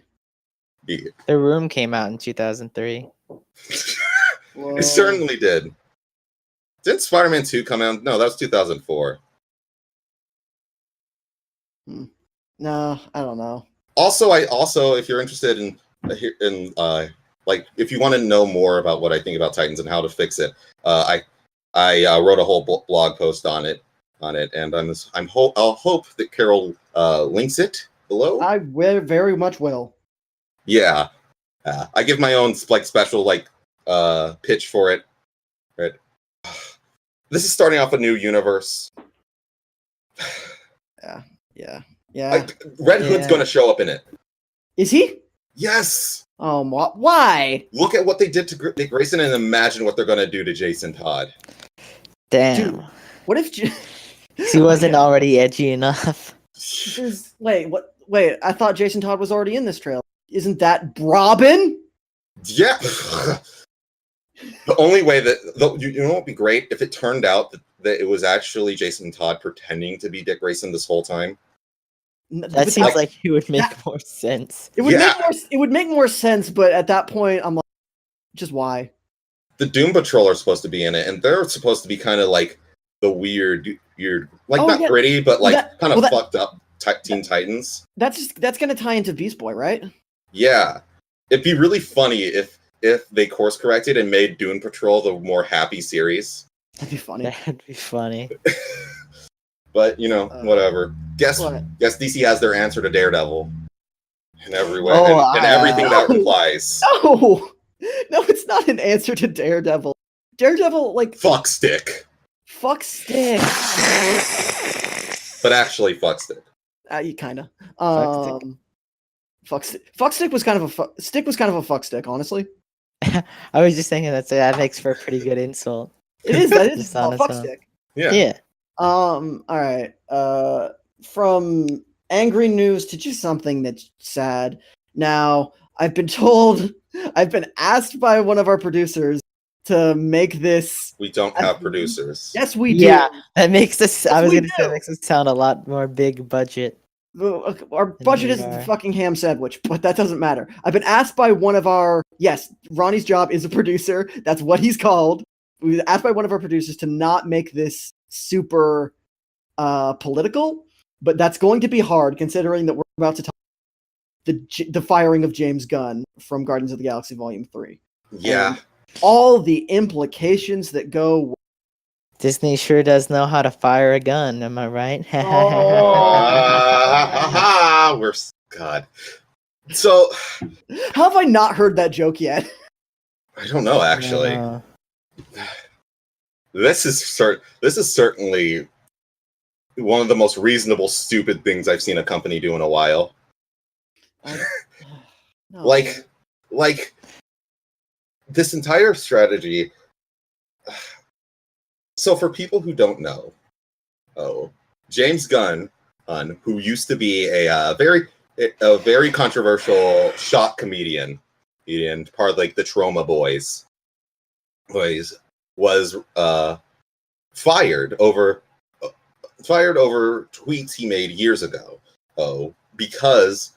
Yeah. The Room came out in 2003. It certainly did. Didn't Spider-Man 2 come out? No, that was 2004. No, I don't know. Also, if you're interested in like if you want to know more about what I think about Titans and how to fix it, I wrote a whole blog post on it, and I'll hope that Carol links it below. I very much will. Yeah, I give my own like special like pitch for it. Right, this is starting off a new universe. Yeah. Red Hood's going to show up in it. Is he? Yes. Why? Look at what they did to Dick Grayson and imagine what they're going to do to Jason Todd. Damn. Dude, what if he wasn't already edgy enough? Wait, I thought Jason Todd was already in this trailer. Isn't that Robin? Yeah. The only way that you know what would be great if it turned out that it was actually Jason Todd pretending to be Dick Grayson this whole time. That seems like it would make more sense. It would make more sense, but at that point, I'm like, just why? The Doom Patrol are supposed to be in it, and they're supposed to be kind of like the weird, like not gritty, but like kind of fucked up Teen Titans. That's going to tie into Beast Boy, right? Yeah, it'd be really funny if they course corrected and made Doom Patrol the more happy series. That'd be funny. That'd be funny. But whatever. Guess DC has their answer to Daredevil in every way, and everything that implies. No, it's not an answer to Daredevil. Daredevil, like fuck stick. Fuck stick. But actually, fuck stick. You kinda. Fuck stick was kind of a fuck stick, honestly. I was just thinking that makes for a pretty good insult. It is. That is a fuck stick. Yeah. All right. From angry news to just something that's sad. Now, I've been asked by one of our producers to make this. We don't have producers. Yes, we do. Yeah, that makes us. I was going to say that makes us sound a lot more big budget. Our budget is the fucking ham sandwich, but that doesn't matter. I've been asked by one of our. Yes, Ronnie's job is a producer. That's what he's called. We were asked by one of our producers to not make this super political, but that's going to be hard considering that we're about to talk the firing of James Gunn from Guardians of the Galaxy Volume 3. Yeah. all the implications that go. Disney sure does know how to fire a gun. Am I right? We're God. So, how have I not heard that joke yet? I don't know. Actually, this is certainly one of the most reasonable stupid things I've seen a company do in a while. No. Like this entire strategy. So for people who don't know, James Gunn, who used to be a very controversial shock comedian, part of like the Trauma Boys, was fired over tweets he made years ago. Because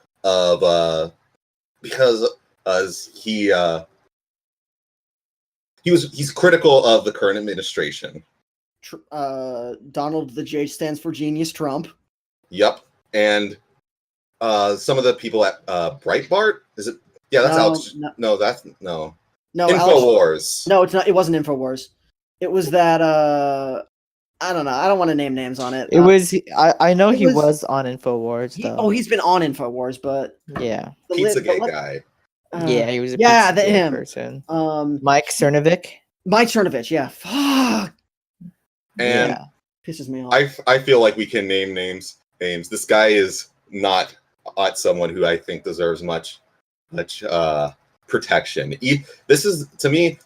he's critical of the current administration. Donald, the J stands for Genius Trump. Yep, and some of the people at Breitbart, is it? Yeah, that's Alex. No, that's no. InfoWars. No, it's not. It wasn't InfoWars. It was that. I don't know. I don't want to name names on it. It was. I know he was on InfoWars. He's been on InfoWars, but yeah, Pizzagate guy. Yeah, he was a him person. Mike Cernovich. Yeah. Fuck. And pisses me off. I feel like we can name names. This guy is not someone who I think deserves much protection. This is, to me,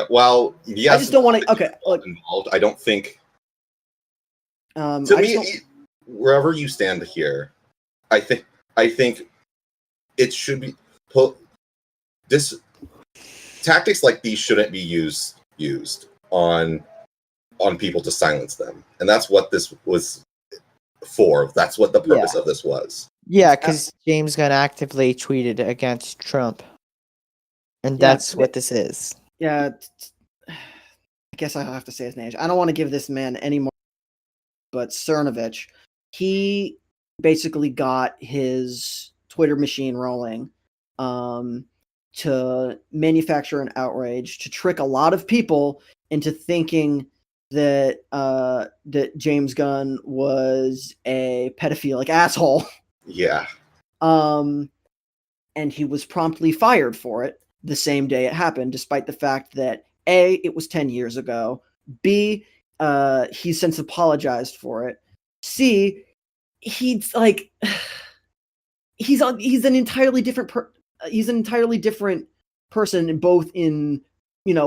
while yes, I just don't want to. Okay, look. Involved. I don't think. To me, wherever you stand here, I think it should be this. Tactics like these shouldn't be used on people to silence them, and that's what this was for. That's what the purpose of this was. Yeah, because James Gunn actively tweeted against Trump, and that's what this is. Yeah, I guess I have to say his name. I don't want to give this man any more, but Cernovich, he basically got his Twitter machine rolling to manufacture an outrage, to trick a lot of people into thinking that that James Gunn was a pedophilic asshole. Yeah. And he was promptly fired for it the same day it happened, despite the fact that A, it was 10 years ago, B, he's since apologized for it, C, he's like he's an entirely different person, both in,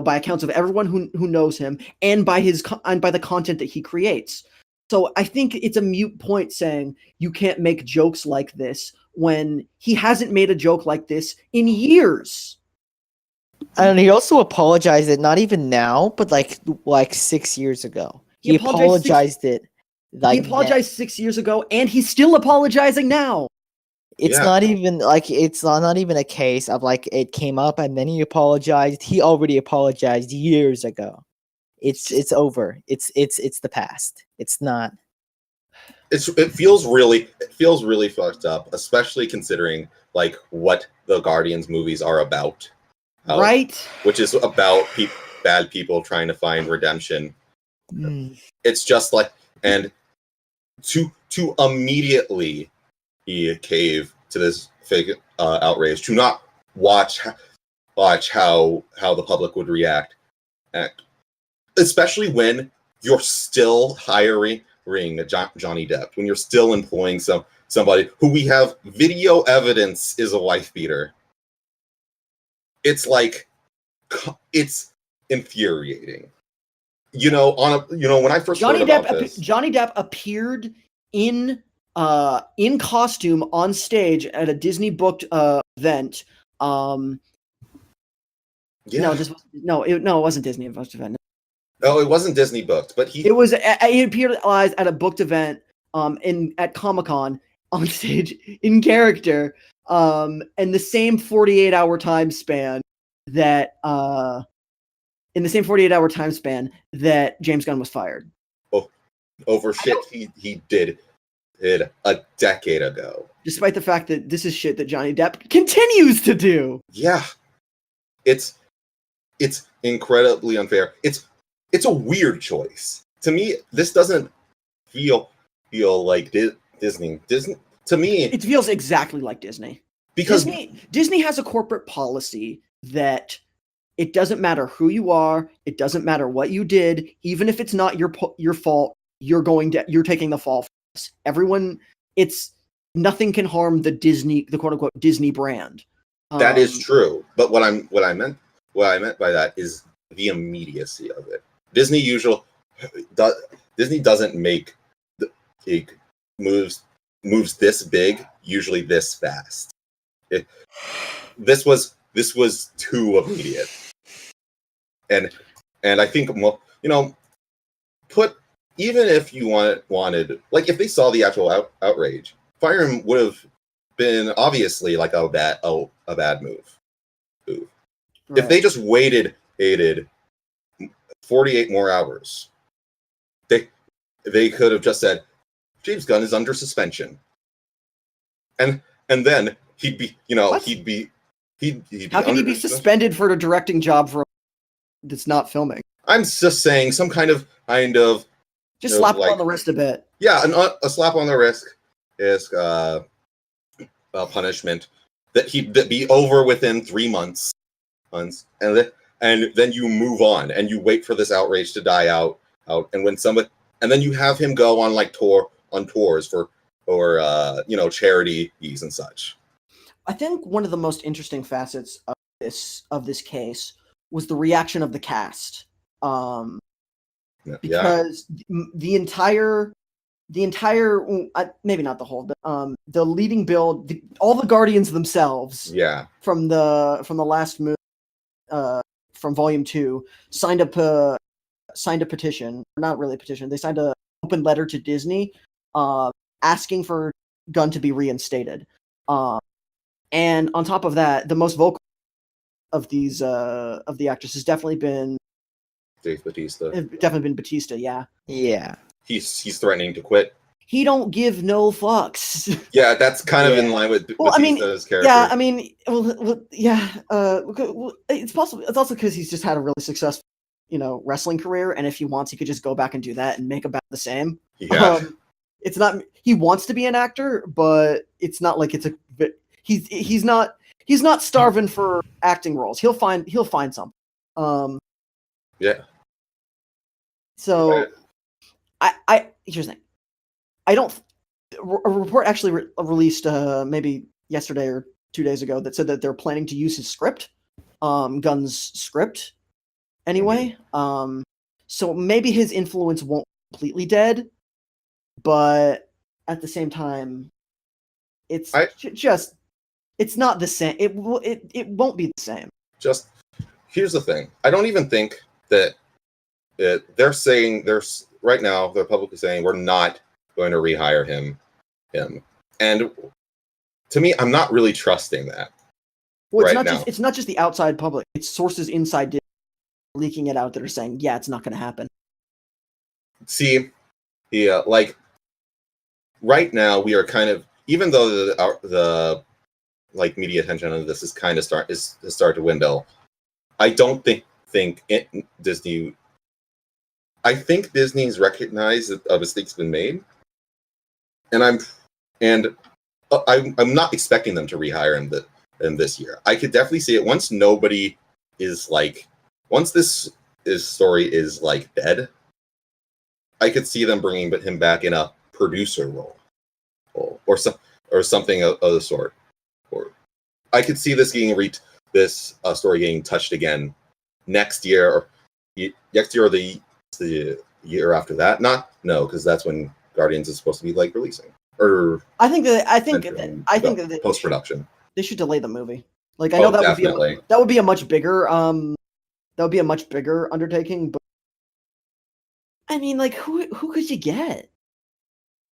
by accounts of everyone who knows him and by the content that he creates. So I think it's a moot point saying you can't make jokes like this when he hasn't made a joke like this in years. And he also apologized it, not even now, but like 6 years ago. He apologized it. He apologized 6 years ago, and he's still apologizing now. It's not even it's not even a case of like it came up and then he apologized. He already apologized years ago. It's over. It's the past. It's not. It feels really fucked up, especially considering like what the Guardians movies are about. Right. Which is about bad people trying to find redemption. It's just like, and to immediately cave to this fake outrage, to not watch how the public would react, especially when you're still hiring Johnny Depp, when you're still employing somebody who we have video evidence is a wife beater. It's like, it's infuriating. When I first heard about this, Johnny Depp appeared in costume on stage at a Disney booked event. It wasn't Disney booked event. No, it wasn't Disney booked, but he appeared at a booked event at Comic-Con on stage in character, and the same 48-hour time span that James Gunn was fired. Over shit he did a decade ago. Despite the fact that this is shit that Johnny Depp continues to do. Yeah. It's it's incredibly unfair. It's a weird choice. To me, this doesn't feel like Disney. Disney to me, it feels exactly like Disney. Because Disney has a corporate policy that it doesn't matter who you are, it doesn't matter what you did, even if it's not your fault, you're taking the fall for this. Everyone, nothing can harm the quote unquote Disney brand. That is true, but what I meant by that is the immediacy of it. Disney doesn't make the moves this big usually this fast. This was too immediate, and I think, even if you wanted, like, if they saw the actual outrage, Fire Him would have been obviously like a bad move. Right. If they just waited 48 more hours, they could have just said James Gunn is under suspension, and then he'd be how can he be suspended for a directing job that's not filming? I'm just saying some kind of just slap him on the wrist a bit. Yeah, a slap on the wrist is a punishment that he'd be over within 3 months, and then you move on and you wait for this outrage to die out, and then you have him go on tours for charities and such. I think one of the most interesting facets of this case was the reaction of the cast, because the entire maybe not the whole, but the leading build, all the Guardians themselves, from the last movie, from Volume 2, signed a petition, not really a petition. They signed an open letter to Disney, asking for Gunn to be reinstated. And on top of that, the most vocal of these of the actors has definitely been Dave Bautista. Definitely been Bautista, yeah. Yeah. He's threatening to quit. He don't give no fucks. Yeah, that's kind of in line with Bautista's character. Yeah, I mean, it's possible. It's also because he's just had a really successful, wrestling career, and if he wants, he could just go back and do that and make about the same. Yeah. It's not. He wants to be an actor, but it's not like it's a. He's not starving for acting roles. He'll find something. Yeah. So, here's the thing. I don't. A report actually released maybe yesterday or 2 days ago that said that they're planning to use his script, Gunn's script, anyway. So maybe his influence won't completely dead, but at the same time, it's not the same. It won't be the same. Just here's the thing. I don't even think that they're saying right now. They're publicly saying we're not going to rehire him, and to me, I'm not really trusting that. Well, it's not just the outside public. It's sources inside Disney leaking it out that are saying, yeah, it's not going to happen. See, right now we are kind of, even though the media attention on this is kind of start to dwindle. I don't think Disney. I think Disney's recognized that a mistake's been made, and I'm not expecting them to rehire him this year. I could definitely see it once this story is dead. I could see them bringing him back in a producer role, or something of the sort. Or I could see this story getting touched again next year, or the year after that. Because that's when Guardians is supposed to be releasing. Or I think that post production. They should delay the movie. I know that would be a much bigger undertaking. But I mean, who could you get?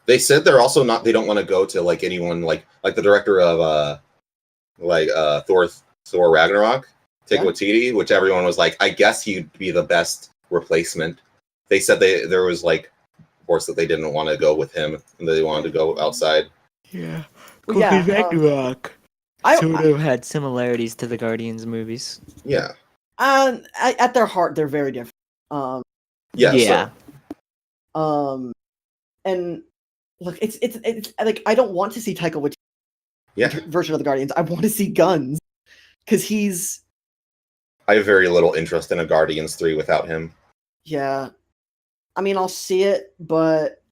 They said they're also not. They don't want to go to anyone like the director of Thor Ragnarok, Taika Waititi, which everyone was like, I guess he'd be the best replacement. They said there was reports that they didn't want to go with him and they wanted to go outside. Yeah, Ragnarok sort of had similarities to the Guardians movies. Yeah, At their heart, they're very different. Yeah. And look, it's like I don't want to see Taika Waititi's version of the Guardians. I want to see Gunn's because I have very little interest in a Guardians 3 without him. Yeah, I mean, I'll see it, but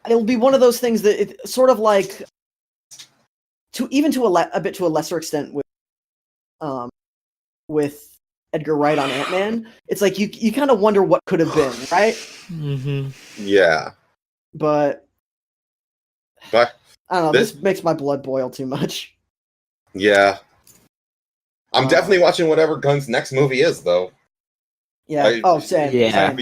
it'll be one of those things that it's sort of like to a bit to a lesser extent with Edgar Wright on Ant-Man. It's like you kind of wonder what could have been, right? Mm-hmm. Yeah. But I don't know. This makes my blood boil too much. Yeah. I'm definitely watching whatever Gunn's next movie is, though. Yeah. Same. Yeah.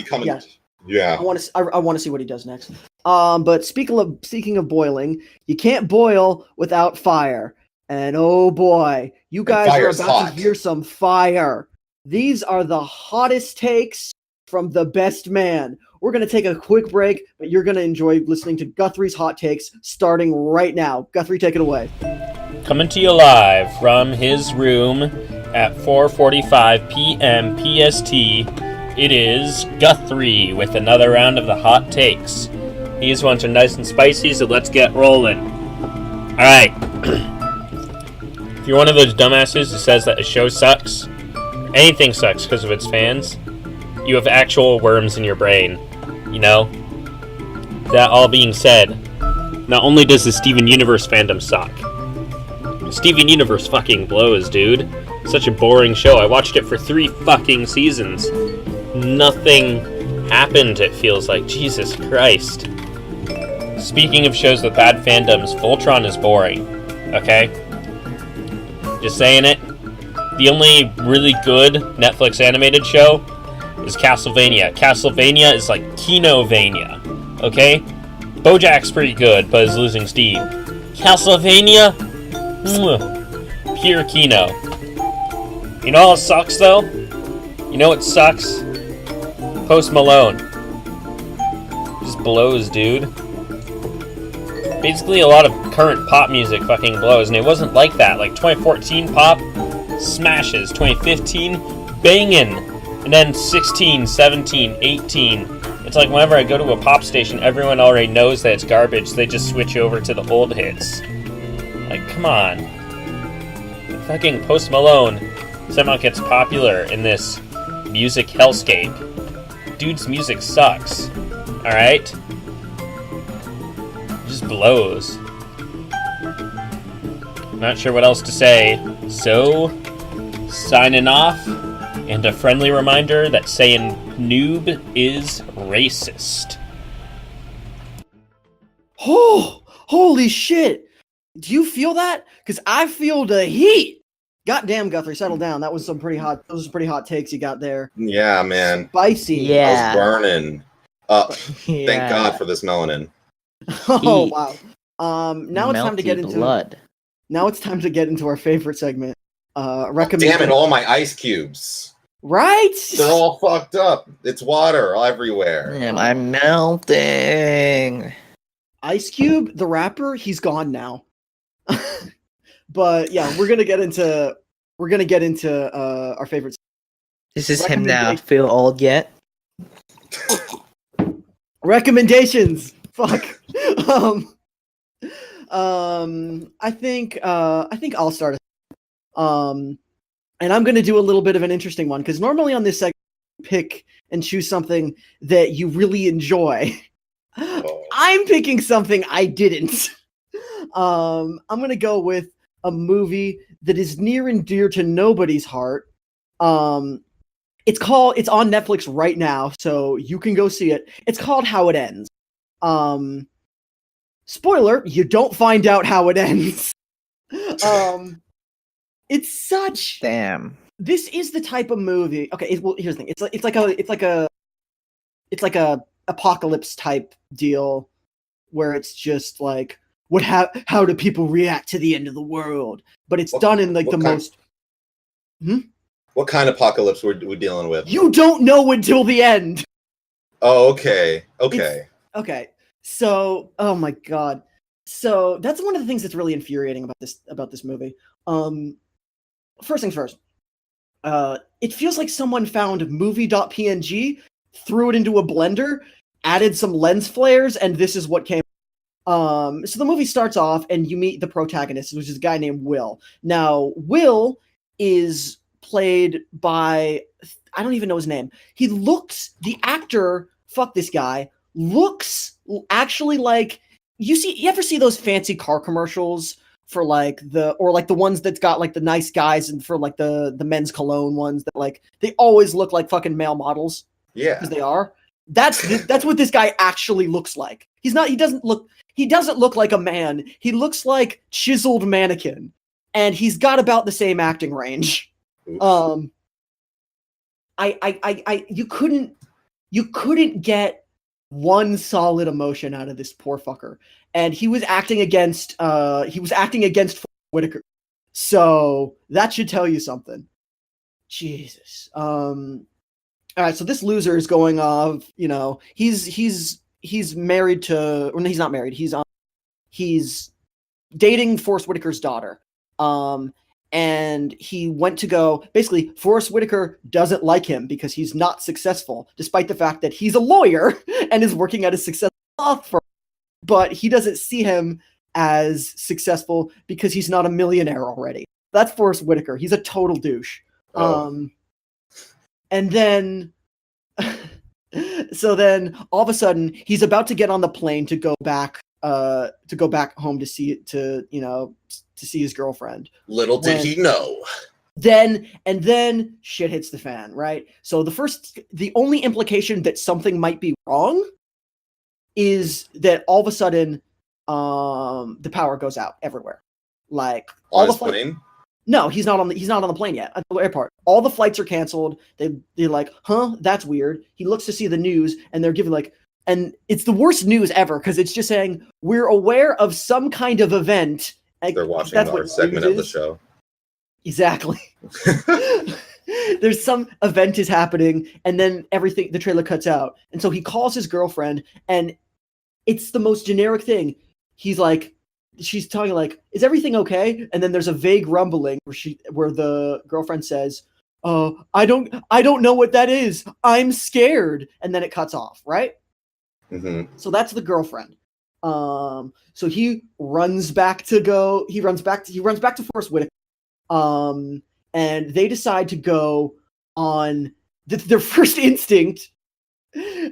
Yeah. I want to see what he does next. But speaking of boiling, you can't boil without fire. And oh boy, you guys are about to hear some fire. These are the hottest takes from the best man. We're going to take a quick break, but you're going to enjoy listening to Guthrie's hot takes starting right now. Guthrie, take it away. Coming to you live from his room at 4:45 p.m. PST, it is Guthrie with another round of the hot takes. These ones are nice and spicy, so let's get rolling. Alright. If you're one of those dumbasses who says that a show sucks, anything sucks because of its fans, you have actual worms in your brain. You know? That all being said, not only does the Steven Universe fandom suck, Steven Universe fucking blows, dude. Such a boring show. I watched it for 3 fucking seasons. Nothing happened, it feels like. Jesus Christ. Speaking of shows with bad fandoms, Voltron is boring. Okay? Just saying it. The only really good Netflix animated show is Castlevania. Castlevania is like Kinovania. Okay? BoJack's pretty good, but is losing steam. Castlevania? Pure Kino. You know what sucks, though? You know what sucks? Post Malone. Just blows, dude. Basically, a lot of current pop music fucking blows, and it wasn't like that. Like, 2014 pop smashes. 2015, bangin'. And then 16, 17, 18. It's like whenever I go to a pop station, everyone already knows that it's garbage. They just switch over to the old hits. Like, come on. Fucking Post Malone somehow gets popular in this music hellscape. Dude's music sucks. Alright? Just blows. Not sure what else to say. So, signing off. And a friendly reminder that saying noob is racist. Oh, holy shit. Do you feel that? Because I feel the heat. Goddamn, Guthrie, settle down. That was some pretty hot. Those are pretty hot takes you got there. Yeah, man. Spicy. Yeah. I was burning. Thank God for this melanin. Oh wow. Now it's time to get into blood. Now it's time to get into our favorite segment. Damn it! All my ice cubes. Right? They're all fucked up. It's water everywhere. Damn, I'm melting. Ice Cube, the rapper, he's gone now. But yeah, we're gonna get into our favorites. This is him now. Feel old yet? Recommendations. Fuck. I think I'll start. And I'm gonna do a little bit of an interesting one because normally on this segment, pick and choose something that you really enjoy. Oh. I'm picking something I didn't. I'm gonna go with a movie that is near and dear to nobody's heart. It's on Netflix right now, so you can go see it. It's called How It Ends. Spoiler, you don't find out how it ends. It's such damn. This is the type of movie. Okay, here's the thing. It's like a apocalypse type deal where it's just like how do people react to the end of the world? But it's done in like the most. What kind of apocalypse we're dealing with? You don't know until the end. Oh, okay. Okay. So, oh my god. So that's one of the things that's really infuriating about this movie. First things first. It feels like someone found movie.png, threw it into a blender, added some lens flares, and this is what came. So the movie starts off, and you meet the protagonist, which is a guy named Will. Now, Will is played by, I don't even know his name. The actor, fuck this guy, looks actually like, you ever see those fancy car commercials for like the ones that's got like the nice guys and for like the men's cologne ones that like, they always look like fucking male models. Yeah. Because they are. That's what this guy actually looks like. He doesn't look like a man. He looks like chiseled mannequin. And he's got about the same acting range. Oof. You couldn't get one solid emotion out of this poor fucker. And he was acting against Whitaker. So that should tell you something. Jesus. All right, so this loser is going off, he's married to, or no, he's not married. He's dating Forrest Whitaker's daughter. And he went to go, basically, Forrest Whitaker doesn't like him because he's not successful, despite the fact that he's a lawyer and is working at a successful law firm. But he doesn't see him as successful because he's not a millionaire already. That's Forrest Whitaker. He's a total douche. Oh. And then, so then all of a sudden he's about to get on the plane to go back home to see his girlfriend. Little did he know. Then shit hits the fan, right? So the only implication that something might be wrong is that all of a sudden, the power goes out everywhere. Like all the plane. No, he's not on the plane yet at the airport. All the flights are canceled. They're like, huh, that's weird. He looks to see the news, and they're giving like, and it's the worst news ever because it's just saying we're aware of some kind of event. They're watching our segment of the show. Exactly. There's some event is happening, and then the trailer cuts out, and so he calls his girlfriend, and it's the most generic thing. He's like, she's talking like, is everything okay? And then there's a vague rumbling where the girlfriend says, I don't know what that is. I'm scared. And then it cuts off, right? Mm-hmm. So that's the girlfriend. So he runs back to Forrest Whitaker. And they decide to go on their first instinct,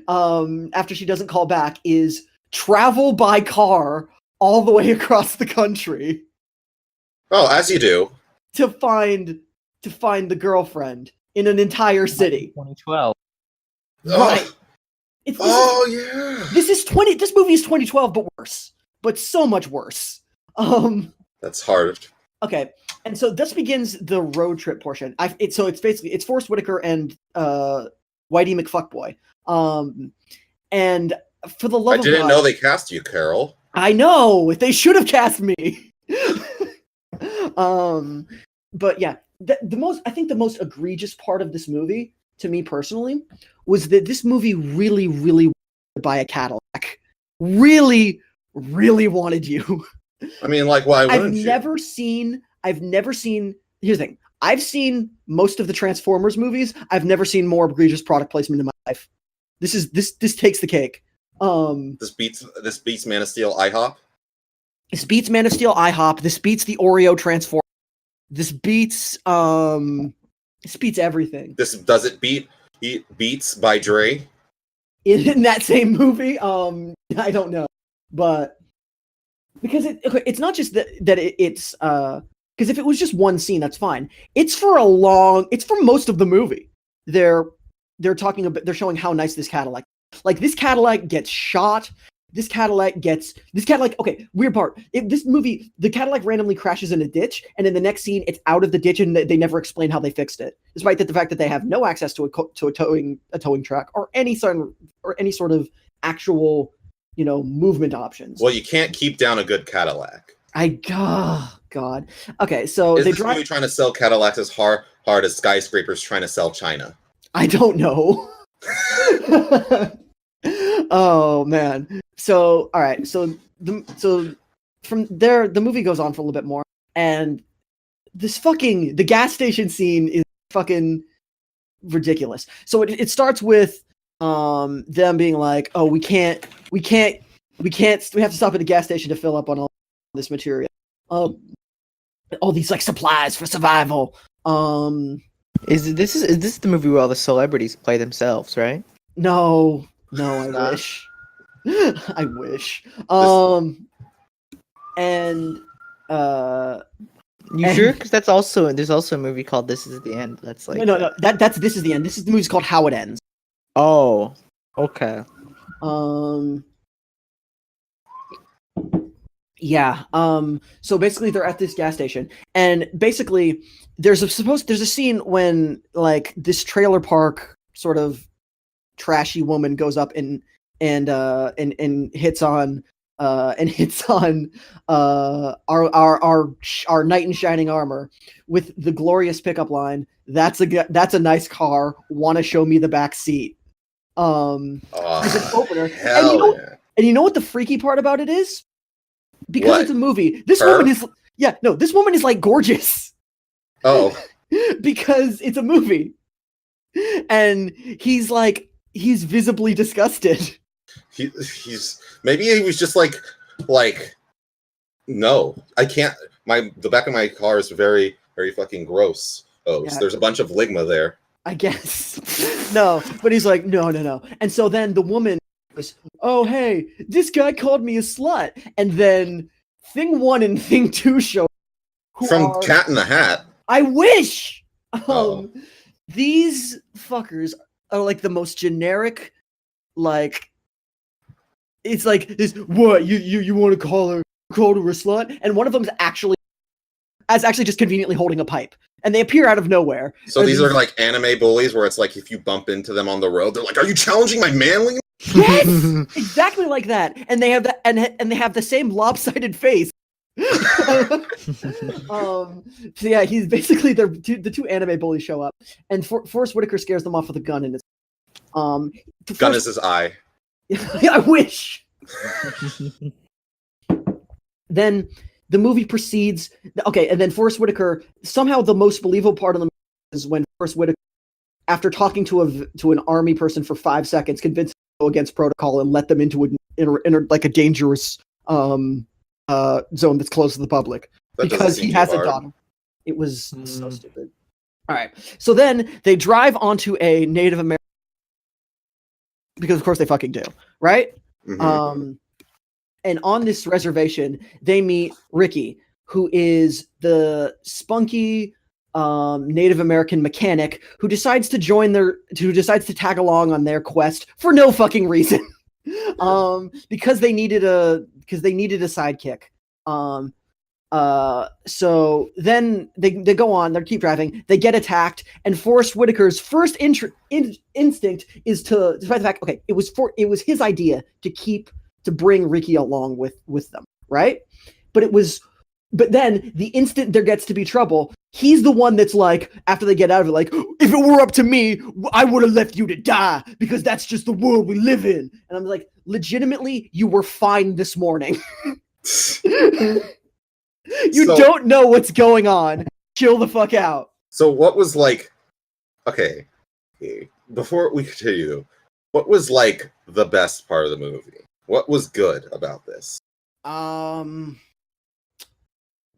after she doesn't call back, is travel by car all the way across the country. Oh, as you do. To find the girlfriend in an entire city. 2012. Right. Yeah. This movie is 2012, but worse. But so much worse. That's hard. Okay. And so this begins the road trip portion. It's Forrest Whitaker and Whitey McFuckboy. And for the love of God, I didn't know they cast you, Carol. I know they should have cast me. But yeah, the most egregious part of this movie, to me personally, was that this movie really, really wanted to buy a Cadillac. Really, really wanted you. I mean, like, why wouldn't you? I've never seen. Here's the thing. I've seen most of the Transformers movies. I've never seen more egregious product placement in my life. This takes the cake. This beats Man of Steel IHOP. This beats Man of Steel IHOP. This beats the Oreo Transformer. This beats everything. Does it beat Beats by Dre? In that same movie? I don't know, but because it's not just that it's because if it was just one scene, that's fine. It's for most of the movie. They're showing how nice this Cadillac. Like, this Cadillac gets shot. Okay, weird part. This movie, the Cadillac randomly crashes in a ditch, and in the next scene, it's out of the ditch, and they never explain how they fixed it, despite the fact that they have no access to a towing truck or any sort of actual, movement options. Well, you can't keep down a good Cadillac. God. Okay, so Is this movie trying to sell Cadillacs as hard as skyscrapers trying to sell China? I don't know. Oh man. So all right. So from there, the movie goes on for a little bit more, and the gas station scene is fucking ridiculous. So it starts with them being like, oh, we have to stop at a gas station to fill up on all this material. All these like supplies for survival. Is this the movie where all the celebrities play themselves, right? No, I wish. I wish. You sure? Because there's also a movie called This Is the End. That's like no. That's This Is the End. The movie's called How It Ends. Oh, okay. Yeah. So basically, they're at this gas station, and basically, there's a scene when like this trailer park sort of trashy woman goes up and hits on our knight in shining armor with the glorious pickup line. That's a nice car. Want to show me the back seat? It's an opener. And you know what the freaky part about it is? Because it's a movie. This woman is like gorgeous. Oh. Because it's a movie. And he's visibly disgusted. Maybe he was just like no, I can't. The back of my car is very, very fucking gross. Oh, yeah. So there's a bunch of ligma there. I guess. No, but he's like, no. And so then the woman goes, oh, hey, this guy called me a slut. And then Thing 1 and Thing 2 show from Cat in the Hat. I wish! These fuckers are like the most generic, like, it's like this, what, you want to call her a slut? And one of them is actually just conveniently holding a pipe. And they appear out of nowhere. So these are like anime bullies where it's like if you bump into them on the road, they're like, "Are you challenging my manliness?" Yes, exactly like that. And they have they have the same lopsided face. So yeah, he's basically the two anime bullies show up, and Forrest Whitaker scares them off with a gun in his. Gun is his eye. I wish. Then the movie proceeds. Okay, and then Forrest Whitaker. Somehow, the most believable part of the movie is when Forrest Whitaker, after talking to an army person for 5 seconds, convinced them to go against protocol and let them into a dangerous zone that's closed to the public because he has a daughter. It was so stupid. All right, so then they drive onto a Native American because of course they fucking do, right? Mm-hmm. And on this reservation, they meet Ricky, who is the spunky Native American mechanic who decides to tag along on their quest for no fucking reason, because they needed a sidekick. So then they go on, they keep driving, they get attacked, and Forrest Whitaker's first instinct is to, despite the fact, okay, it was his idea to bring Ricky along with them, right? But then the instant there gets to be trouble, he's the one that's like, after they get out of it, like, if it were up to me, I would have left you to die because that's just the world we live in. And I'm like, legitimately, you were fine this morning. You don't know what's going on. Chill the fuck out. So what was like, okay, before we continue, what was like the best part of the movie? What was good about this?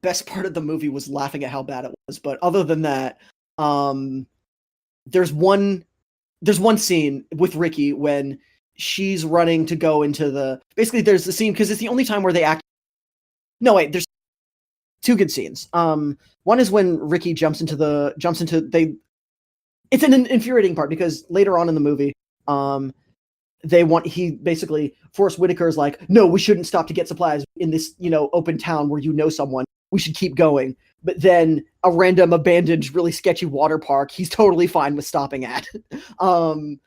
Best part of the movie was laughing at how bad it was, but other than that, there's one scene with Ricky when she's running to go into basically there's the scene because it's the only time where they act. No, wait, there's two good scenes. One is when Ricky it's an infuriating part because later on in the movie, Forrest Whitaker's like, no, we shouldn't stop to get supplies in this, open town where someone. We should keep going. But then a random abandoned, really sketchy water park, he's totally fine with stopping at. Sit down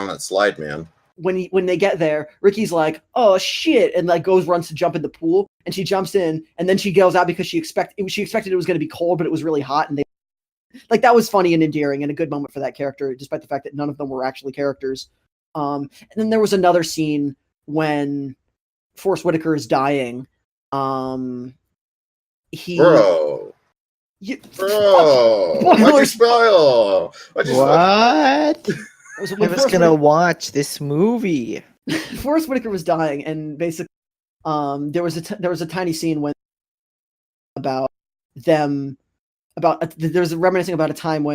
that slide, man. When they get there, Ricky's like, oh shit, and like runs to jump in the pool, and she jumps in, and then she goes out because she expected it was going to be cold, but it was really hot, and that was funny and endearing and a good moment for that character, despite the fact that none of them were actually characters. And then there was another scene when Forrest Whitaker is dying. Bro, Bro, why'd you spoil? What? I was gonna watch this movie. Forrest Whitaker was dying, and basically, there was a tiny scene about there's a reminiscing about a time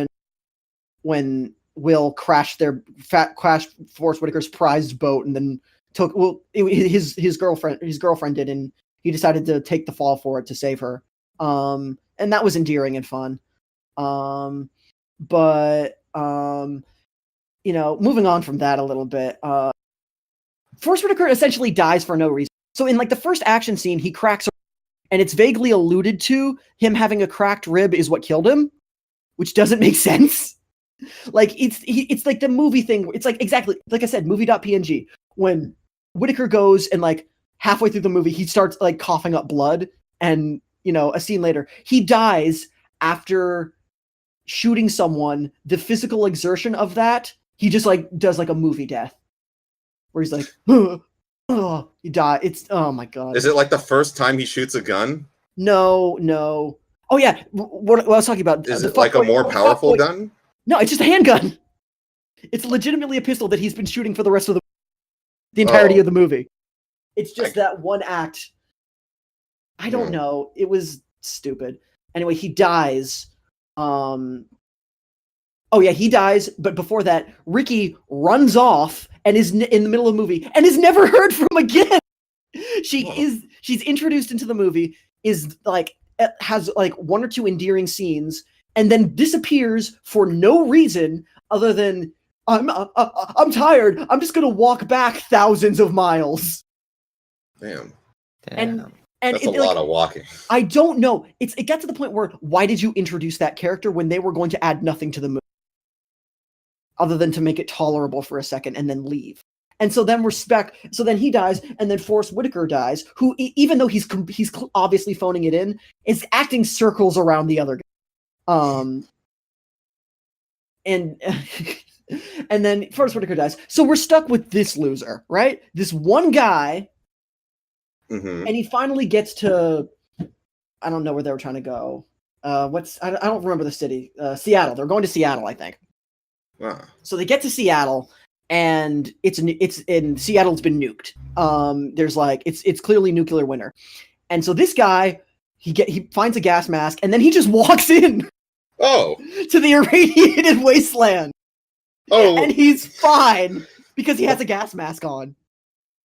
when Will crashed Forrest Whitaker's prized boat, and then his girlfriend did, and he decided to take the fall for it to save her. And that was endearing and fun. But moving on from that a little bit, Forrest Whitaker essentially dies for no reason. So in like the first action scene, he cracks a rib, and it's vaguely alluded to him having a cracked rib is what killed him, which doesn't make sense. Like it's like the movie thing. It's like exactly like I said, movie.png. When Whitaker goes and like halfway through the movie, he starts like coughing up blood, and a scene later, he dies after shooting someone. The physical exertion of that, he just like does like a movie death, where he's like, oh, you die. It's oh my god. Is it like the first time he shoots a gun? No. Oh yeah, what I was talking about. Is it like a more powerful gun? No, it's just a handgun. It's legitimately a pistol that he's been shooting for the rest of the entirety of the movie. It's just that one act. I don't know. It was stupid. Anyway, he dies. He dies. But before that, Ricky runs off and is in the middle of the movie and is never heard from again. She's introduced into the movie, is like has like one or two endearing scenes, and then disappears for no reason other than I'm tired. I'm just gonna walk back thousands of miles. Damn. And that's a lot of walking. I don't know. It got to the point where why did you introduce that character when they were going to add nothing to the movie other than to make it tolerable for a second and then leave? And so then he dies, and then Forrest Whitaker dies, who even though he's obviously phoning it in, is acting circles around the other guy. And then Forrest Whitaker dies. So we're stuck with this loser, right? This one guy. Mm-hmm. And he finally gets to, I don't know where they were trying to go. I don't remember the city. Seattle. They're going to Seattle, I think. Wow. So they get to Seattle, and Seattle's been nuked. There's like it's clearly nuclear winter, and so this guy he finds a gas mask, and then he just walks in. Oh. To the irradiated wasteland. Oh. And he's fine because he has a gas mask on.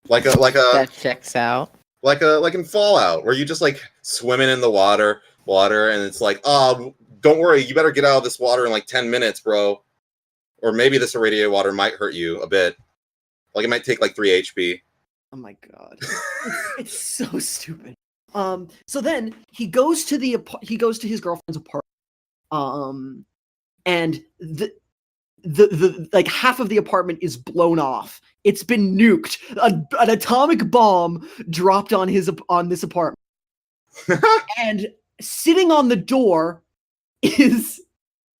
Like a that checks out. Like in Fallout, where you just like swimming in the water, and it's like, oh, don't worry, you better get out of this water in like 10 minutes, bro. Or maybe this irradiated water might hurt you a bit. Like it might take like 3 HP. Oh my god, it's so stupid. So then he goes to his girlfriend's apartment. And the like half of the apartment is blown off. It's been nuked. An atomic bomb dropped on this apartment. And sitting on the door is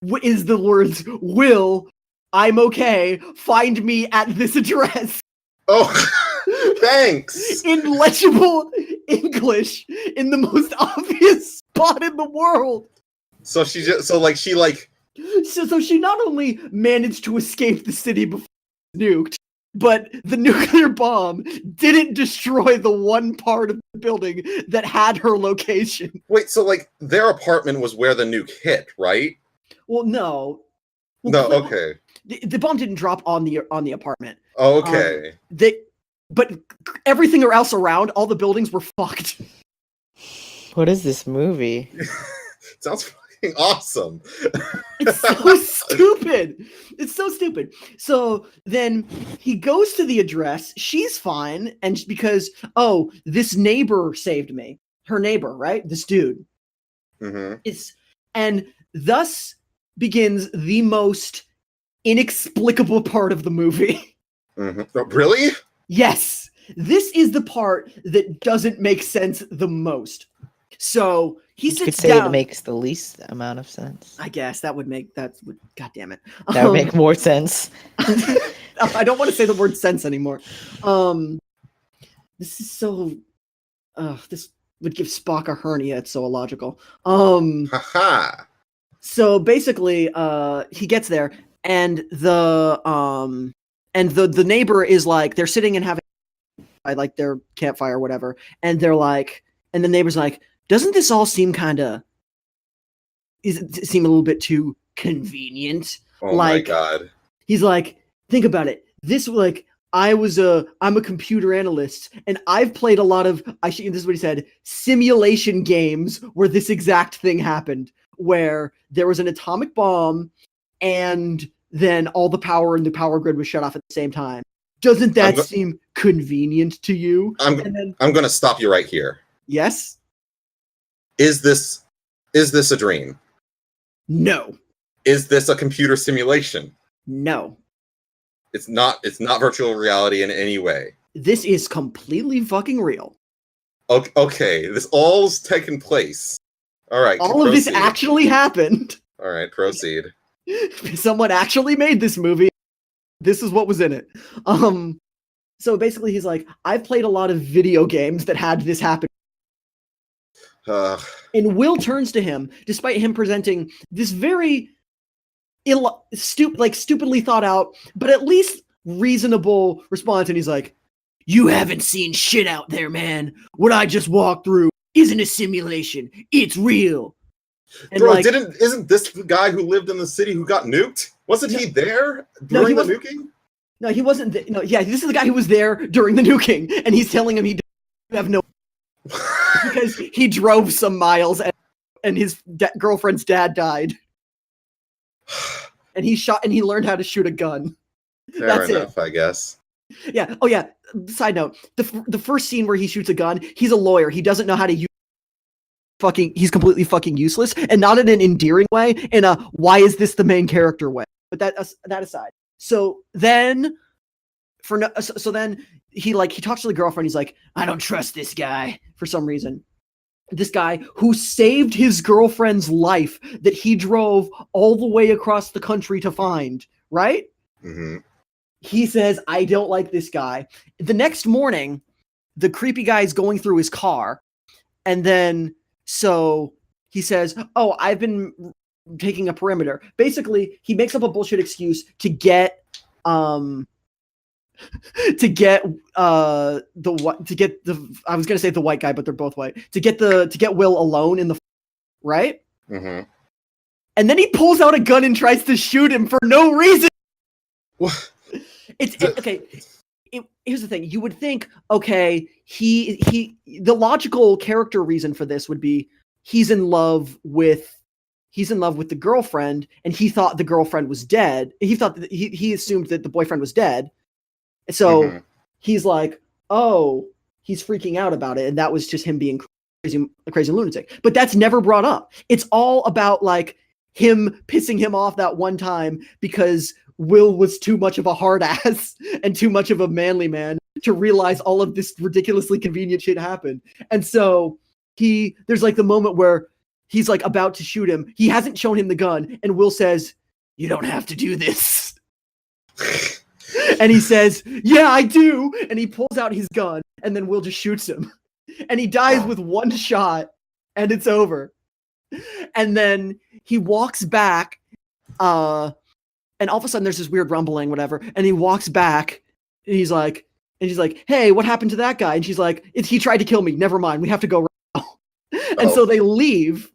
the words, "Will, I'm okay. Find me at this address." Oh, thanks. In legible English, in the most obvious spot in the world. So she not only managed to escape the city before it was nuked, but the nuclear bomb didn't destroy the one part of the building that had her location. Wait, so like their apartment was where the nuke hit, right? Well, no. Okay. The bomb didn't drop on the apartment. Okay. But everything else around, all the buildings were fucked. What is this movie? Sounds fucking awesome. It's so stupid. It's so stupid. So then he goes to the address. She's fine, and because this neighbor saved me. Her neighbor, right? This dude. Mm-hmm. And thus begins the most inexplicable part of the movie. Mm-hmm. Oh, really? Yes. This is the part that doesn't make sense the most. So he sits down. You could say it makes the least amount of sense. I guess God damn it. That would make more sense. I don't want to say the word sense anymore. This is so. would give Spock a hernia. It's so illogical. Haha. So basically, he gets there, and the neighbor is like, they're sitting and having like their campfire or whatever, and they're like, and the neighbor's like, doesn't this all seem seem a little bit too convenient? Oh like, my god. He's like, think about it. This like. I'm a computer analyst, and I've played a lot of, this is what he said, simulation games where this exact thing happened, where there was an atomic bomb, and then all the power in the power grid was shut off at the same time. Doesn't that seem convenient to you? I'm going to stop you right here. Yes? Is this a dream? No. Is this a computer simulation? No. It's not virtual reality in any way. This is completely fucking real. Okay, this all's taken place. All right. All of this actually happened. All right, proceed. Someone actually made this movie. This is what was in it. So basically he's like, I've played a lot of video games that had this happen. And Will turns to him, despite him presenting this very stupidly thought out, but at least reasonable response, and he's like, you haven't seen shit out there, man. What I just walked through isn't a simulation. It's real. And bro, isn't this the guy who lived in the city who got nuked? Wasn't he there during the nuking? No, he wasn't. This is the guy who was there during the nuking, and he's telling him he doesn't have no because he drove some miles and his girlfriend's dad died. And he learned how to shoot a gun. Fair enough, I guess. Yeah. Oh yeah. Side note: the first scene where he shoots a gun, he's a lawyer. He doesn't know how to use. He's completely fucking useless, and not in an endearing way. In a why is this the main character way? But that aside. So then, he talks to the girlfriend. He's like, I don't trust this guy for some reason. This guy who saved his girlfriend's life that he drove all the way across the country to find, right? Mm-hmm. He says, I don't like this guy. The next morning, the creepy guy is going through his car. And then, so he says, oh, I've been taking a perimeter. Basically, he makes up a bullshit excuse to get I was gonna say the white guy, but they're both white. To get Will alone in the right, mm-hmm. And then he pulls out a gun and tries to shoot him for no reason. What? Okay. Here's the thing: you would think, okay, the logical character reason for this would be he's in love with the girlfriend, and he thought the girlfriend was dead. He thought that he assumed that the boyfriend was dead. So he's like, oh, he's freaking out about it. And that was just him being a crazy lunatic. But that's never brought up. It's all about like him pissing him off that one time because Will was too much of a hard ass and too much of a manly man to realize all of this ridiculously convenient shit happened. And so there's like the moment where he's like about to shoot him. He hasn't shown him the gun. And Will says, you don't have to do this. And he says, yeah, I do. And he pulls out his gun, and then Will just shoots him. And he dies with one shot, and it's over. And then he walks back, and all of a sudden there's this weird rumbling, whatever. And he walks back, and she's like, hey, what happened to that guy? And she's like, he tried to kill me. Never mind. We have to go right now. And so they leave.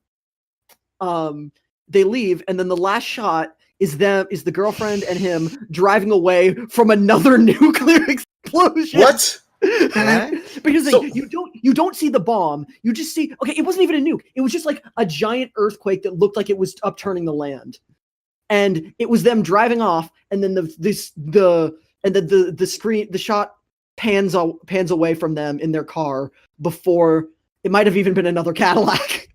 And then the last shot is the girlfriend and him driving away from another nuclear explosion. What? But here's the thing, you don't see the bomb. You just see, okay, it wasn't even a nuke. It was just like a giant earthquake that looked like it was upturning the land. And it was them driving off, and then the shot pans away from them in their car before it might have even been another Cadillac.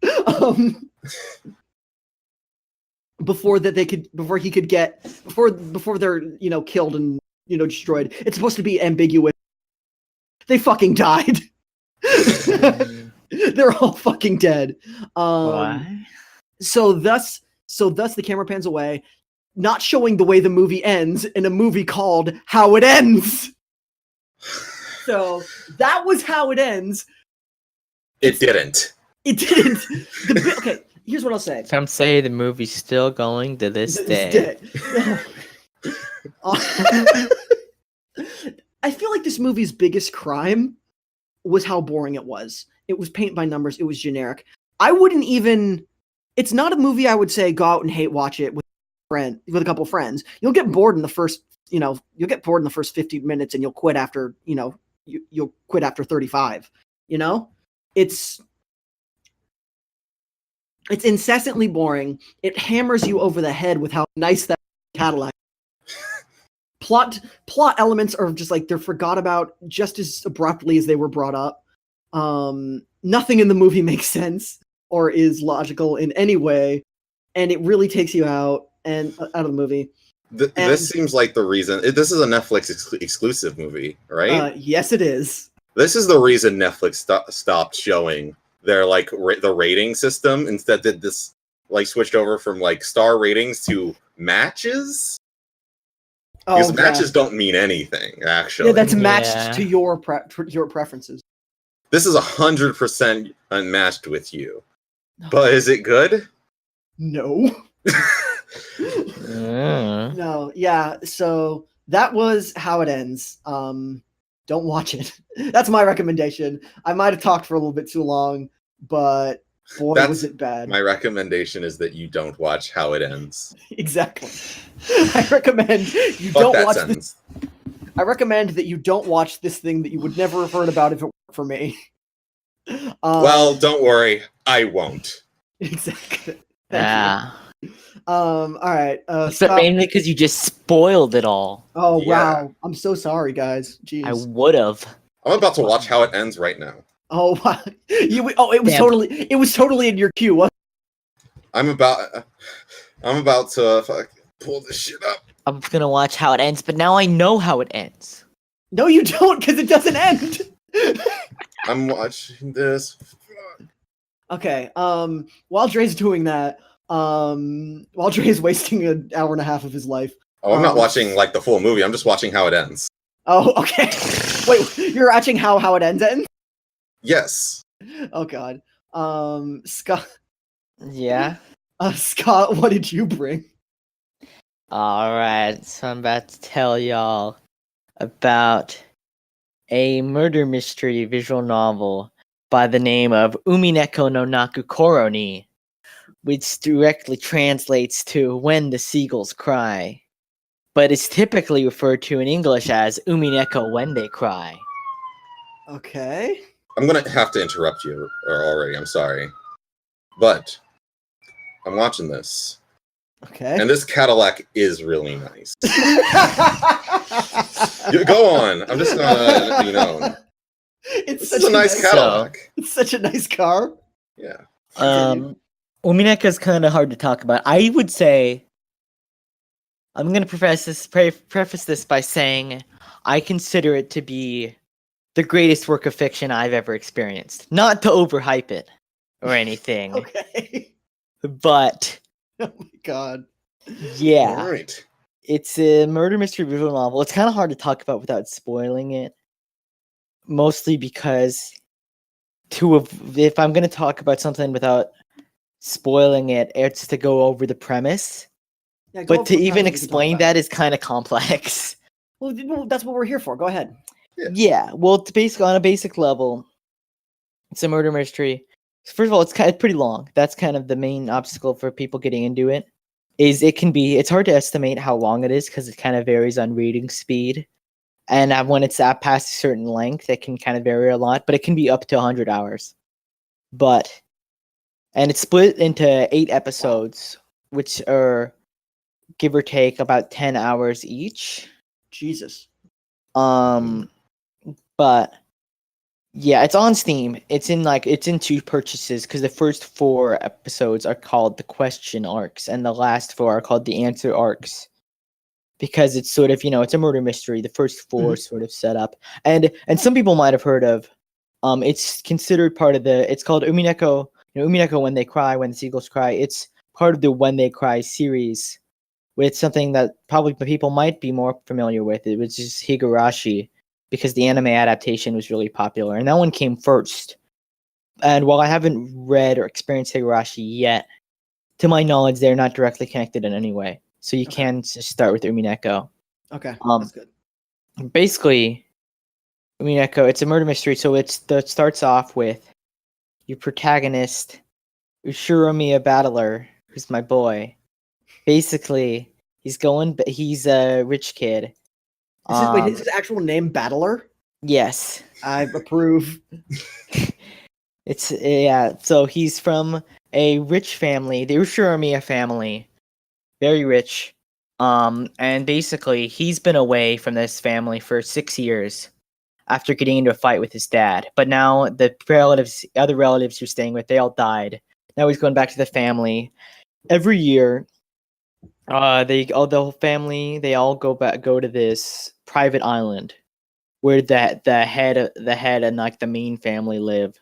Before he could get before they're killed and destroyed. It's supposed to be ambiguous. They fucking died. They're all fucking dead. Why? So thus the camera pans away, not showing the way the movie ends in a movie called How It Ends. So that was how it ends. It didn't. It didn't. Okay, here's what I'll say. Some say the movie's still going to this day. I feel like this movie's biggest crime was how boring it was. It was paint by numbers. It was generic. I wouldn't even. It's not a movie I would say go out and hate watch it with a couple friends. You'll get bored in the first. You'll get bored in the first 15 minutes, and you'll quit after. You'll quit after 35. It's incessantly boring. It hammers you over the head with how nice that Cadillac. Plot elements are just like they're forgot about just as abruptly as they were brought up. Nothing in the movie makes sense or is logical in any way, and it really takes you out of the movie. This seems like the reason. This is a Netflix exclusive movie, right? Yes, it is. This is the reason Netflix stopped showing their the rating system. Instead, did this switched over from star ratings to matches. Because matches don't mean anything, actually. Yeah, that's matched to your preferences. This is 100% unmatched with you. But is it good? No. No, yeah, so that was How It Ends. Don't watch it. That's my recommendation. I might have talked for a little bit too long, but boy, was it bad. My recommendation is that you don't watch How It Ends. Exactly. I recommend you don't watch this. I recommend that you don't watch this thing that you would never have heard about if it weren't for me. Well, don't worry, I won't. Exactly. Yeah. All right. Except mainly because you just spoiled it all. Oh Yeah. wow! I'm so sorry, guys. Jeez. I would have. I'm about to watch How It Ends right now. Oh wow! It was totally in your queue. What? I'm about to pull this shit up. I was gonna watch How It Ends, but now I know how it ends. No, you don't, because it doesn't end. I'm watching this. Okay. While Dre's doing that, while Dre's wasting an hour and a half of his life. Oh, I'm not watching the full movie. I'm just watching How It Ends. Oh, okay. Wait, you're watching How It Ends? Yes. Oh God. Scott. Yeah. Scott, what did you bring? Alright, so I'm about to tell y'all about a murder mystery visual novel by the name of Umineko no Naku Koro ni, which directly translates to When the Seagulls Cry, but it's typically referred to in English as Umineko When They Cry. Okay. I'm going to have to interrupt you already. I'm sorry. But I'm watching this. Okay. And this Cadillac is really nice. Go on. I'm just going to let you know. It's a nice Cadillac. It's such a nice car. Yeah. Umineko is kind of hard to talk about. I would say, I'm going to preface this by saying I consider it to be the greatest work of fiction I've ever experienced. Not to overhype it or anything. Okay. But oh my God. Yeah. All right. It's a murder mystery visual novel. It's kind of hard to talk about without spoiling it. Mostly because if I'm going to talk about something without spoiling it, it's to go over the premise. Yeah, but to even explain that is kind of complex. Well, that's what we're here for. Go ahead. Yeah. Well, on a basic level, it's a murder mystery. First of all, it's pretty long. That's kind of the main obstacle for people getting into it. It's hard to estimate how long it is because it kind of varies on reading speed. And when it's past a certain length, it can kind of vary a lot, but it can be up to 100 hours. And it's split into 8 episodes, which are, give or take, about 10 hours each. Jesus. But yeah, it's on Steam. It's in 2 purchases because the first 4 episodes are called the question arcs, and the last 4 are called the answer arcs. Because it's sort of, it's a murder mystery. The first 4 sort of set up, and some people might have heard of. It's considered part of it's called Umineko. Umineko When They Cry, When the Seagulls Cry. It's part of the When They Cry series. It's something that probably people might be more familiar with. It was just Higurashi, because the anime adaptation was really popular, and that one came first. And while I haven't read or experienced Higurashi yet, to my knowledge, they're not directly connected in any way. So you can just start with Umineko. Okay, that's good. Basically, Umineko, it's a murder mystery. So it starts off with your protagonist, Ushiromiya Battler, who's my boy. Basically, he's a rich kid. Is his actual name Battler? Yes. I approve. So he's from a rich family, the Ushiromiya family, very rich. And basically, he's been away from this family for 6 years after getting into a fight with his dad. But now the other relatives who's staying with, they all died. Now he's going back to the family. Every year, the whole family, they all go to this private island where the head and like the main family live.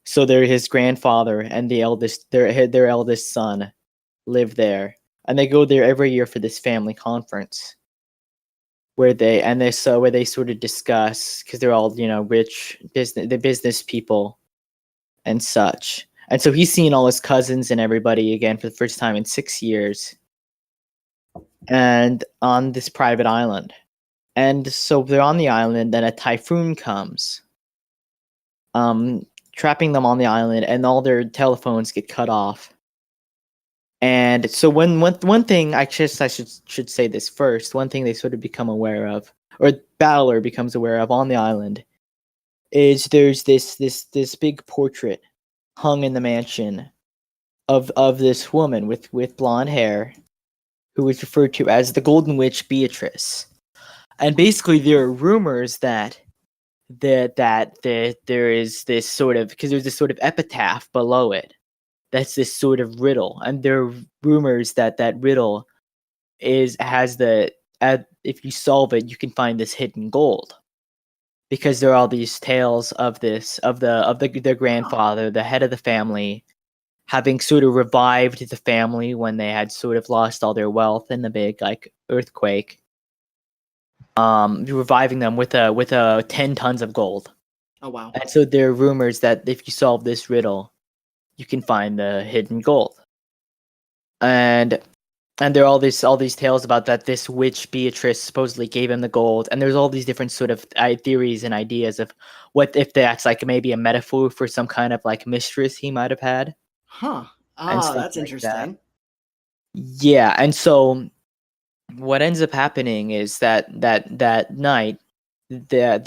So his grandfather and their eldest son live there, and they go there every year for this family conference where they sort of discuss, because they're all rich business people and such. And so he's seeing all his cousins and everybody again for the first time in 6 years, and on this private island. And so they're on the island, and a typhoon comes, trapping them on the island, and all their telephones get cut off. And so one thing, I should say this first, one thing they sort of become aware of, or Battler becomes aware of on the island, is there's this big portrait hung in the mansion of this woman with blonde hair, who is referred to as the Golden Witch Beatrice. And basically there are rumors that there is this sort of, because there's this sort of epitaph below it that's this sort of riddle, and there are rumors that riddle has if you solve it, you can find this hidden gold, because there are all these tales of their grandfather, the head of the family, having sort of revived the family when they had sort of lost all their wealth in the big earthquake. Reviving them with 10 tons of gold. Oh wow! And so there are rumors that if you solve this riddle, you can find the hidden gold. And there are all these tales about that this witch Beatrice supposedly gave him the gold, and there's all these different sort of theories and ideas of what if that's like maybe a metaphor for some kind of like mistress he might have had. Huh. That's interesting. Yeah, and so what ends up happening is that night they're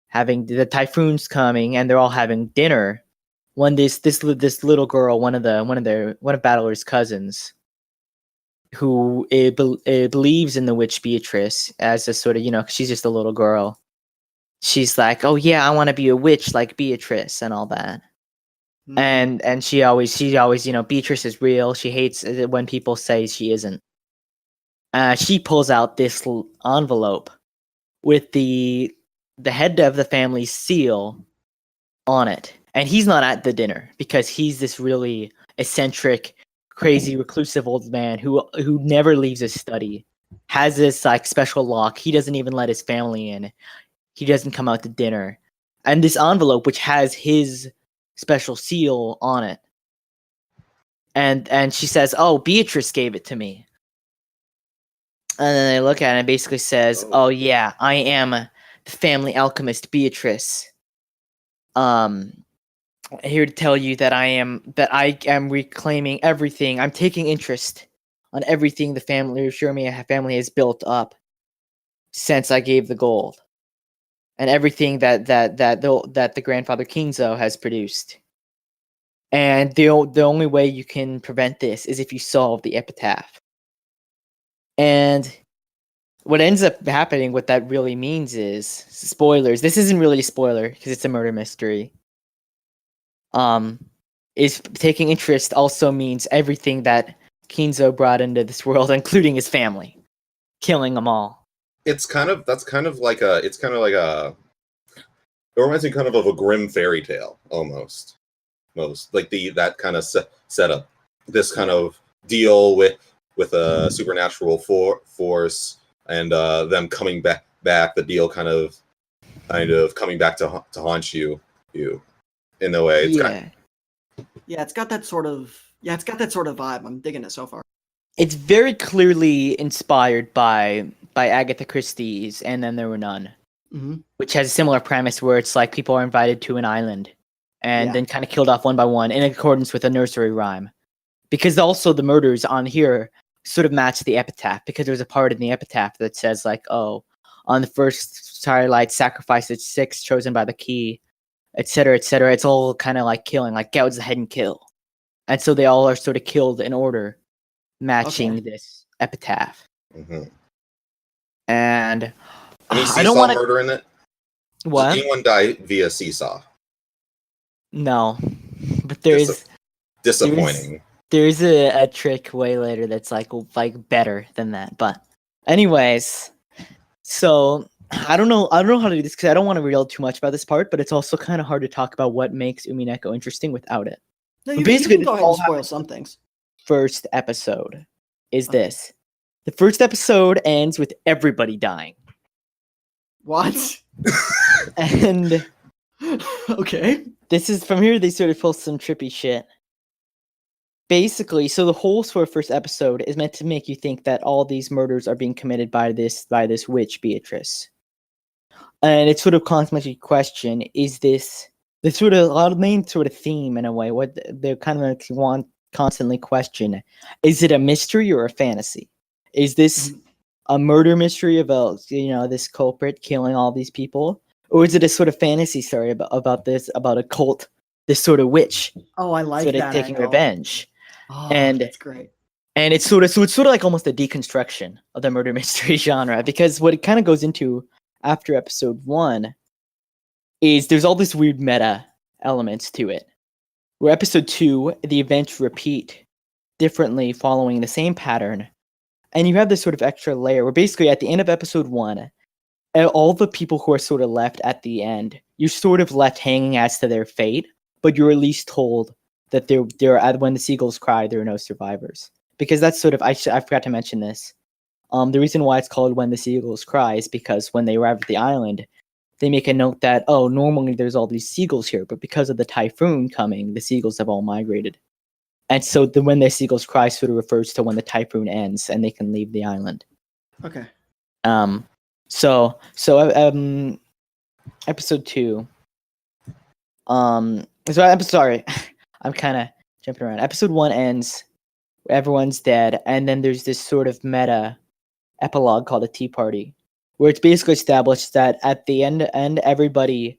having the typhoon's coming, and they're all having dinner. When this little girl, one of Battler's cousins, who believes in the witch Beatrice as a sort of 'cause she's just a little girl. She's like, oh yeah, I want to be a witch like Beatrice and all that. Mm. And she always Beatrice is real. She hates it when people say she isn't. She pulls out this envelope with the head of the family's seal on it, and he's not at the dinner because he's this really eccentric, crazy, reclusive old man who never leaves his study, has this like special lock. He doesn't even let his family in. He doesn't come out to dinner, and this envelope, which has his special seal on it, and she says, "Oh, Beatrice gave it to me." And then they look at it, and it basically says, "Oh yeah, I am the family alchemist Beatrice. Here to tell you that I am reclaiming everything. I'm taking interest on everything the Ushiromiya family has built up since I gave the gold, and everything that the grandfather Kinzo has produced. And the only way you can prevent this is if you solve the epitaph." And what ends up happening, what that really means is, spoilers, this isn't really a spoiler because it's a murder mystery, is taking interest also means everything that Kinzo brought into this world, including his family, killing them all. It reminds me kind of a grim fairy tale, almost. Most like that kind of setup, this kind of deal with a supernatural force, and them coming back. The deal kind of coming back to haunt you, you in a way. It's yeah. It's got that sort of vibe. I'm digging it so far. It's very clearly inspired by Agatha Christie's And Then There Were None, which has a similar premise where it's like people are invited to an island and then kind of killed off one by one in accordance with a nursery rhyme. Because also the murders on here sort of match the epitaph, because there's a part in the epitaph that says like, oh, on the first twilight, sacrifice at 6 chosen by the key, etc., etc. It's all kind of like killing, like gouge the head and kill. And so they all are sort of killed in order, matching this epitaph. And any seesaw I don't want to murder in it. What? Did anyone die via seesaw? No, but there's disappointing. There's a trick way later that's like better than that. But anyways, so I don't know how to do this because I don't want to reveal too much about this part, but it's also kind of hard to talk about what makes Umineko interesting without it. No, you can go ahead and spoil some things. First episode is this. The first episode ends with everybody dying. What? And okay. This is from here they sort of pull some trippy shit. Basically, so the whole sort of first episode is meant to make you think that all these murders are being committed by this witch Beatrice. And it's sort of constantly question, is this the sort of a lot of main sort of theme in a way, what they kind of want constantly question, is it a mystery or a fantasy? Is this a murder mystery about this culprit killing all these people? Or is it a sort of fantasy story about a cult, this sort of witch? Oh, I like sort that. Of taking revenge. Oh, and that's great. And it's sort of like almost a deconstruction of the murder mystery genre, because what it kind of goes into after episode 1 is there's all this weird meta elements to it. Where episode 2, the events repeat differently following the same pattern. And you have this sort of extra layer where basically at the end of episode 1, all the people who are sort of left at the end, you're sort of left hanging as to their fate, but you're at least told that there are, when the seagulls cry, there are no survivors. Because that's sort of, I forgot to mention this. The reason why it's called When the Seagulls Cry is because when they arrive at the island, they make a note that, oh, normally there's all these seagulls here, but because of the typhoon coming, the seagulls have all migrated. And so when the seagulls cry sort of refers to when the typhoon ends and they can leave the island. Okay. So episode 2. I'm sorry. I'm kind of jumping around. Episode 1 ends, everyone's dead, and then there's this sort of meta epilogue called a tea party, where it's basically established that at the end everybody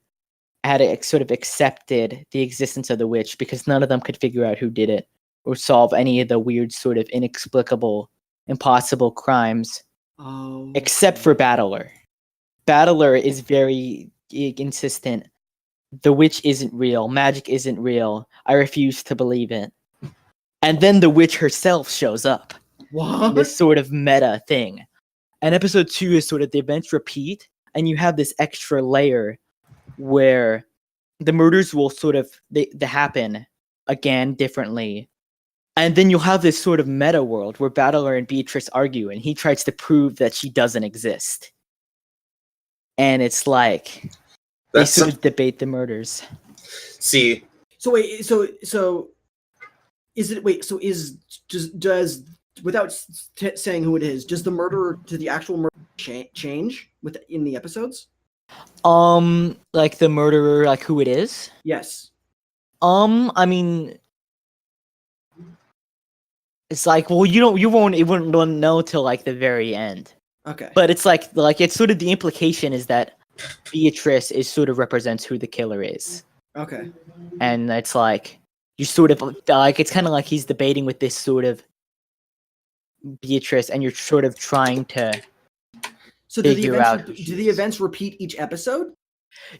had sort of accepted the existence of the witch because none of them could figure out who did it or solve any of the weird sort of inexplicable, impossible crimes, except for Battler. Battler is very insistent. The witch isn't real. Magic isn't real. I refuse to believe it. And then the witch herself shows up. What? This sort of meta thing. And episode 2 is sort of the events repeat, and you have this extra layer where the murders will sort of they happen again differently. And then you'll have this sort of meta world where Battler and Beatrice argue, and he tries to prove that she doesn't exist. And it's like they sort of debate the murders. See. So wait, so is it does without saying who it is, does the murderer to the actual murderer change in the episodes? Like the murderer, like who it is? Yes. I mean, it's like, well, you wouldn't know till like the very end. Okay. But it's like it's sort of the implication is that Beatrice is sort of represents who the killer is. Okay. And it's like you sort of like it's kind of like he's debating with this sort of Beatrice, and you're sort of trying to figure out. Do the events repeat each episode?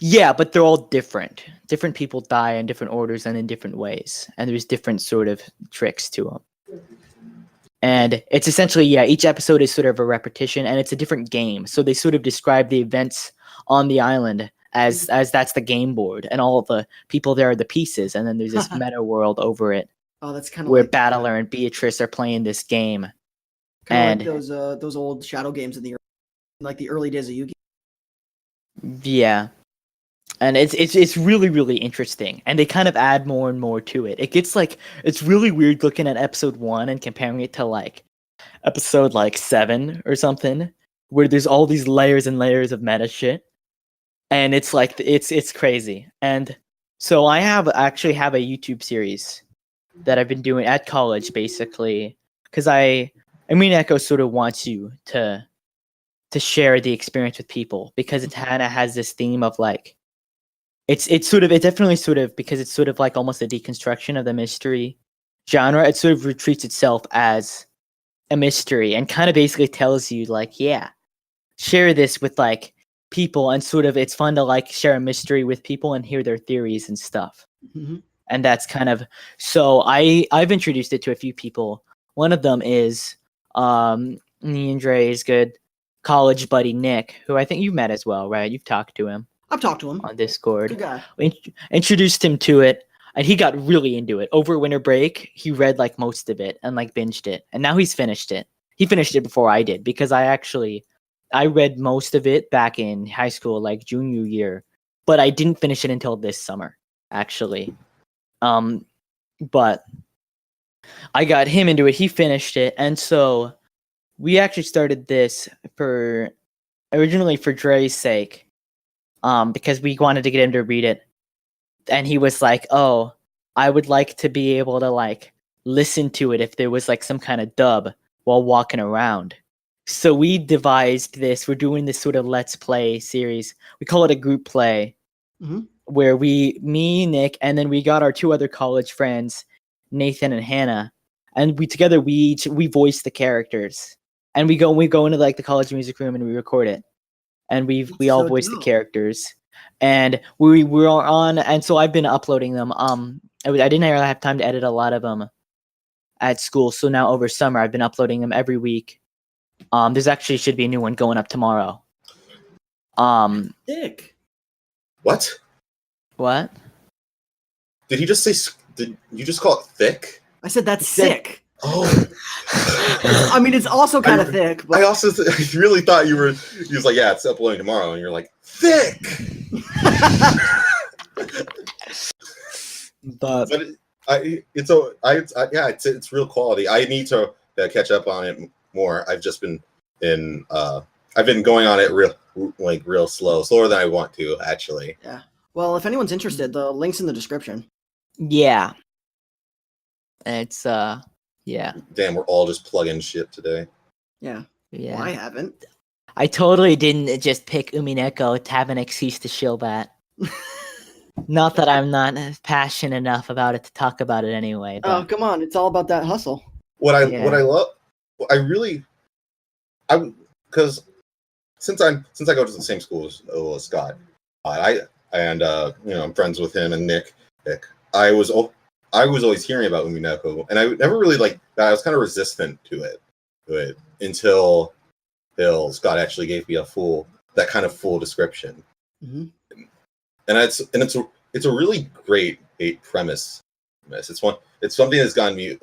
Yeah, but they're all different. Different people die in different orders and in different ways, and there's different sort of tricks to them. And it's essentially, each episode is sort of a repetition, and it's a different game. So they sort of describe the events on the island as that's the game board, and all of the people there are the pieces, and then there's this meta world over it. Oh, that's kind of where like Battler and Beatrice are playing this game. Kind of like those old shadow games in the early days of Yu-Gi-Oh. Yeah. And it's really, really interesting. And they kind of add more and more to it. It gets like, it's really weird looking at episode 1 and comparing it to like episode like 7 or something, where there's all these layers and layers of meta shit. And it's like, it's crazy. And so I actually have a YouTube series that I've been doing at college, basically, because Echo sort of wants you to share the experience with people, because it kind of has this theme of like, it definitely sort of, because it's sort of like almost a deconstruction of the mystery genre. It sort of retreats itself as a mystery and kind of basically tells you like, yeah, share this with like people, and sort of it's fun to like share a mystery with people and hear their theories and stuff. Mm-hmm. And that's kind of, so I've introduced it to a few people. One of them is me and Dre's good college buddy Nick, who I think you've met as well, right? You've talked to him. I've talked to him on Discord. Good guy. We introduced him to it, and he got really into it. Over winter break, he read like most of it and like binged it, and now he's finished it. He finished it before I did, because I read most of it back in high school, like junior year, but I didn't finish it until this summer, actually. But I got him into it. He finished it, and so we actually started this originally for Dre's sake. Because we wanted to get him to read it, and he was like, "Oh, I would like to be able to like listen to it if there was like some kind of dub while walking around." So we devised this. We're doing this sort of let's play series. We call it a group play, where me, Nick, and then we got our 2 other college friends, Nathan and Hannah, and we voice the characters, and we go into like the college music room and we record it. And we all voice the characters, and we're on. And so I've been uploading them. I didn't really have time to edit a lot of them at school. So now over summer, I've been uploading them every week. There's actually should be a new one going up tomorrow. Dick. What? What? Did he just say? Did you just call it thick? I said that's sick. Oh. I mean, it's also kind of thick. But... I also I really thought he was like, yeah, it's uploading tomorrow, and you're like, thick. but it's real quality. I need to catch up on it more. I've just been I've been going on it real slower than I want to, actually. Yeah. Well, if anyone's interested, the link's in the description. Yeah. It's yeah. Damn, we're all just plugging shit today. Yeah. Yeah. Well, I haven't. I totally didn't just pick Umineko to have an excuse to shill that. Not that I'm not passionate enough about it to talk about it anyway. But... Oh, come on. It's all about that hustle. What I love, because since I go to the same school as Scott, I'm friends with him and Nick. I was always hearing about Umineko, and I never really I was kind of resistant to it until Scott actually gave me that kind of full description. Mm-hmm. And it's a really great premise. It's something that's gotten me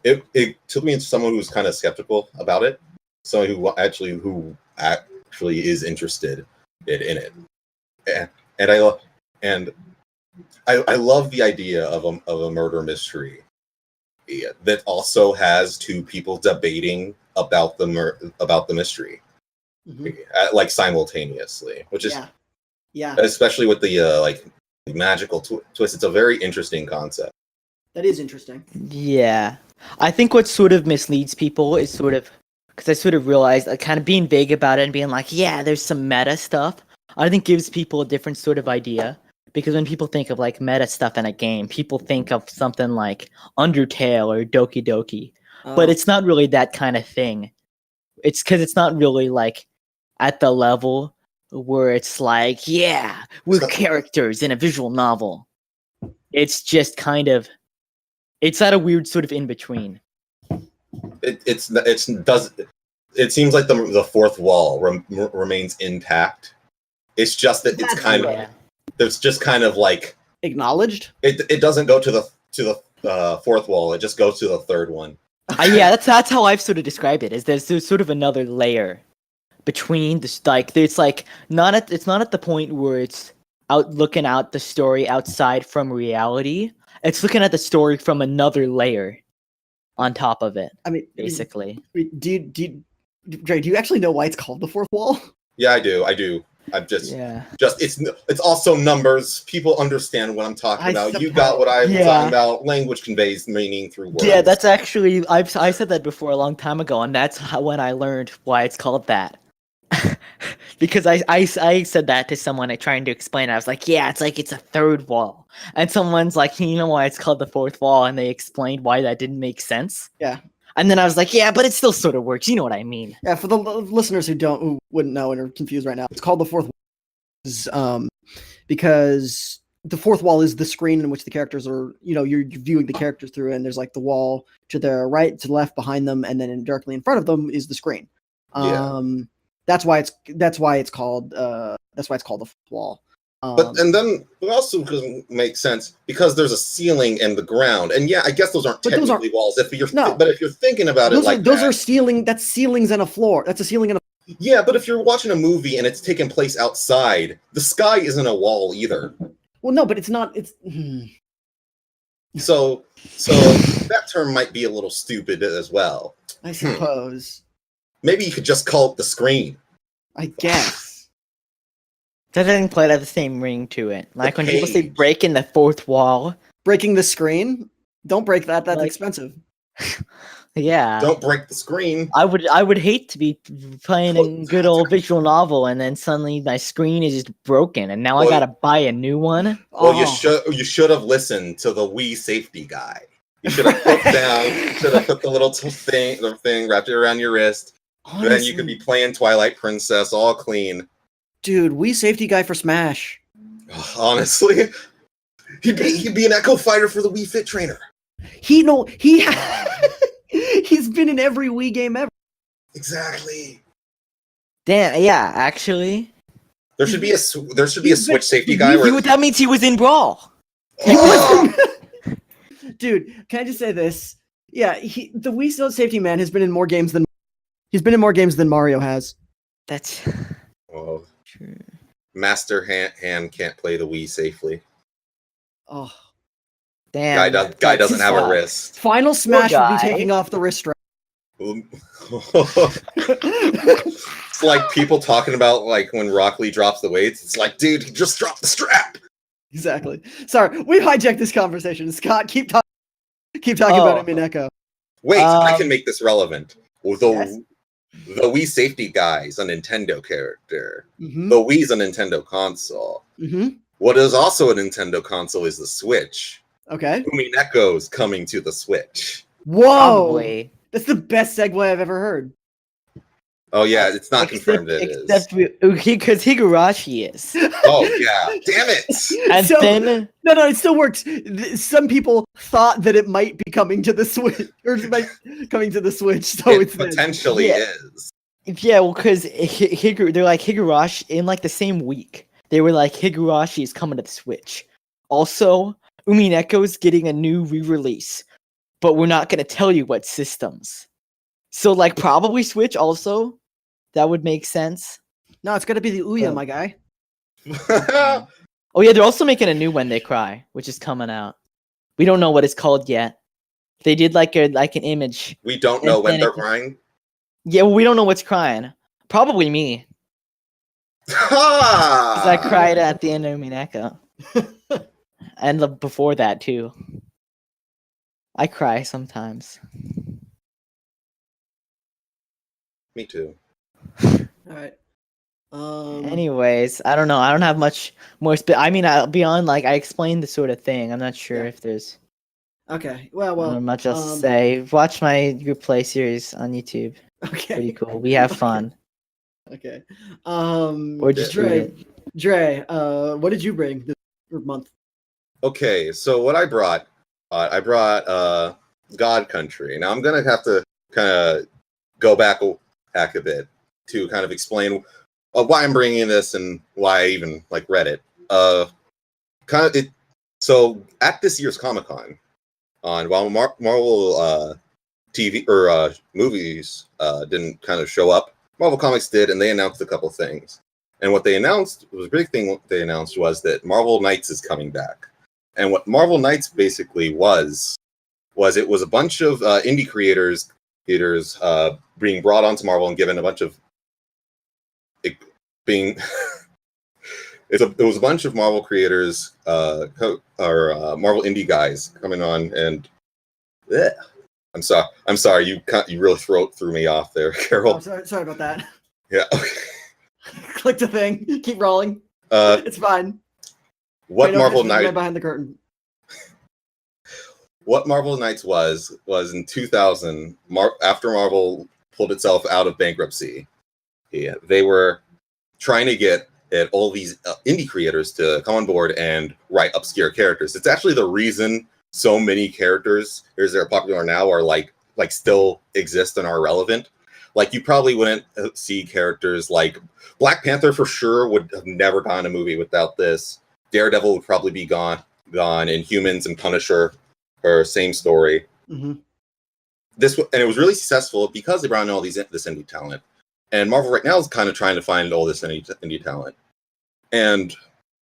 it took me into someone who's kind of skeptical about it, someone who actually is interested in it, and I love the idea of a murder mystery that also has 2 people debating about the mystery, mm-hmm. Simultaneously, which is yeah, especially with the magical twist. It's a very interesting concept. That is interesting. Yeah, I think what sort of misleads people is because I sort of realized kind of being vague about it and being like, yeah, there's some meta stuff. I think gives people a different sort of idea. Because when people think of meta stuff in a game, people think of something like Undertale or Doki Doki. But it's not really that kind of thing. It's because it's not really at the level where it's we're characters in a visual novel. It's just kind of, it's at a weird sort of in between. It seems like the fourth wall remains intact. It's just that it's kind of. It's just kind of acknowledged. It doesn't go to the fourth wall. It just goes to the third one. Yeah, that's how I've sort of described it. Is there's sort of another layer between the it's not at the point where it's looking out the story outside from reality. It's looking at the story from another layer on top of it. I mean, basically. Dre, do you actually know why it's called the fourth wall? Yeah, I do. I'm just it's also numbers. People understand what I'm talking about. You got what I'm talking about. Language conveys meaning through words. Yeah, that's actually I said that before a long time ago, and that's when I learned why it's called that. Because I said that to someone trying to explain it. I was like, yeah, it's a third wall. And someone's like, you know why it's called the fourth wall? And they explained why that didn't make sense. Yeah. And then I was like, yeah, but it still sort of works. You know what I mean? Yeah, for the listeners who wouldn't know and are confused right now, it's called the fourth wall because the fourth wall is the screen in which the characters are, you're viewing the characters through, and there's like the wall to their right, to the left, behind them, and then directly in front of them is the screen. That's why it's called the fourth wall. And then it also doesn't make sense because there's a ceiling and the ground, and yeah, I guess those aren't technically walls. But if you're thinking about those are ceiling. That's ceilings and a floor. That's a ceiling and a. Yeah, but if you're watching a movie and it's taking place outside, the sky isn't a wall either. Well, no, but it's not. It's so that term might be a little stupid as well. I suppose. Maybe you could just call it the screen. I guess. That doesn't quite have the same ring to it. Like when people say breaking the fourth wall. Breaking the screen? Don't break that. That's expensive. Yeah. Don't break the screen. I would hate to be playing a good old visual novel and then suddenly my screen is just broken and now I gotta buy a new one. Well, you should have listened to the Wii safety guy. You should have put the little thing, wrapped it around your wrist. Honestly. Then you could be playing Twilight Princess all clean. Dude, Wii safety guy for Smash. Honestly, he'd be an Echo Fighter for the Wii Fit Trainer. He's been in every Wii game ever. Exactly. Damn, yeah, actually. There should be a Switch safety guy. That means he was in Brawl. Dude, can I just say this? Yeah, the Wii safety man has been in more games than Mario has. That's true. Master hand can't play the Wii safely. Oh, damn! Guy doesn't have a wrist. Final Smash would be taking off the wrist strap. It's like people talking about like when Rock Lee drops the weights. It's like, dude, he just dropped the strap. Exactly. Sorry, we hijacked this conversation. Scott, keep talking about him in Echo. Wait, I can make this relevant. The Wii safety guy is a Nintendo character. Mm-hmm. The Wii's a Nintendo console. Mm-hmm. What is also a Nintendo console is the Switch. Okay. Umineko's coming to the Switch. Whoa! Probably. That's the best segue I've ever heard. Oh yeah, it's not confirmed it is. Except because Higurashi is. Oh yeah, damn it! And then no, it still works. Some people thought that it might be coming to the Switch, so it potentially is. Yeah, well, because they're like Higurashi in like the same week. They were like Higurashi is coming to the Switch. Also, Umineko's getting a new re-release, but we're not gonna tell you what systems. So like probably Switch also. That would make sense. No, it's got to be the Ouya, my guy. Oh yeah, they're also making a new When They Cry, which is coming out. We don't know what it's called yet. They did like an image. We don't know when they're crying? Yeah, well, we don't know what's crying. Probably me. Because I cried at the end of Mineko. And before that, too. I cry sometimes. Me too. Alright. Anyways, I don't know. I don't have much more. Beyond like I explained the sort of thing. I'm not sure if there's. Okay. Well. Much else to say. Watch my group play series on YouTube. Okay. Pretty cool. We have fun. Okay. Or just Dre. What did you bring this month? Okay, so what I brought God Country. Now I'm gonna have to kind of go back a bit to kind of explain why I'm bringing this and why I even read it. So at this year's Comic-Con, while Marvel TV or movies didn't kind of show up, Marvel Comics did, and they announced a couple things. And what they announced was a big thing. What they announced was that Marvel Knights is coming back. And what Marvel Knights basically was it was a bunch of indie creators being brought onto Marvel and given a bunch of it being. It was a bunch of Marvel creators or Marvel indie guys coming on, and I'm sorry, you really threw me off there, Carol. Oh, sorry about that. Yeah. Click the thing. Keep rolling. It's fine. What Marvel Knights Knight behind the curtain? What Marvel Knights was in 2000, after Marvel pulled itself out of bankruptcy. Yeah, they were trying to get all these indie creators to come on board and write obscure characters. It's actually the reason so many characters that are popular now are like still exist and are relevant. Like, you probably wouldn't see characters like Black Panther for sure would have never gotten a movie without this. Daredevil would probably be gone. Inhumans and Punisher are same story. Mm-hmm. And it was really successful because they brought in all this indie talent. And Marvel right now is kind of trying to find all this indie talent. And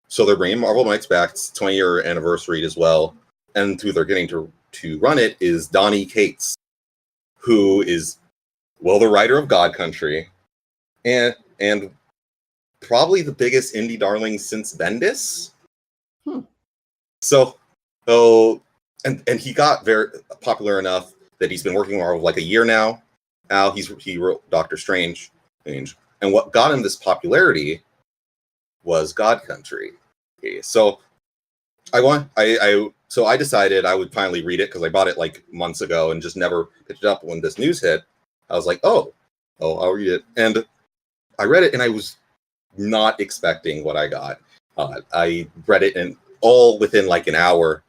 so they're bringing Marvel Knights back. It's 20-year anniversary as well. And who they're getting to run it is Donny Cates, who is, well, the writer of God Country, and probably the biggest indie darling since Bendis. So, and he got very popular enough that he's been working with Marvel like a year now. Now he wrote Doctor Strange, and what got him this popularity was God Country. Okay, so I decided I would finally read it because I bought it like months ago and just never picked it up when this news hit. I was like, oh, I'll read it, and I read it, and I was not expecting what I got. I read it and all within like an hour,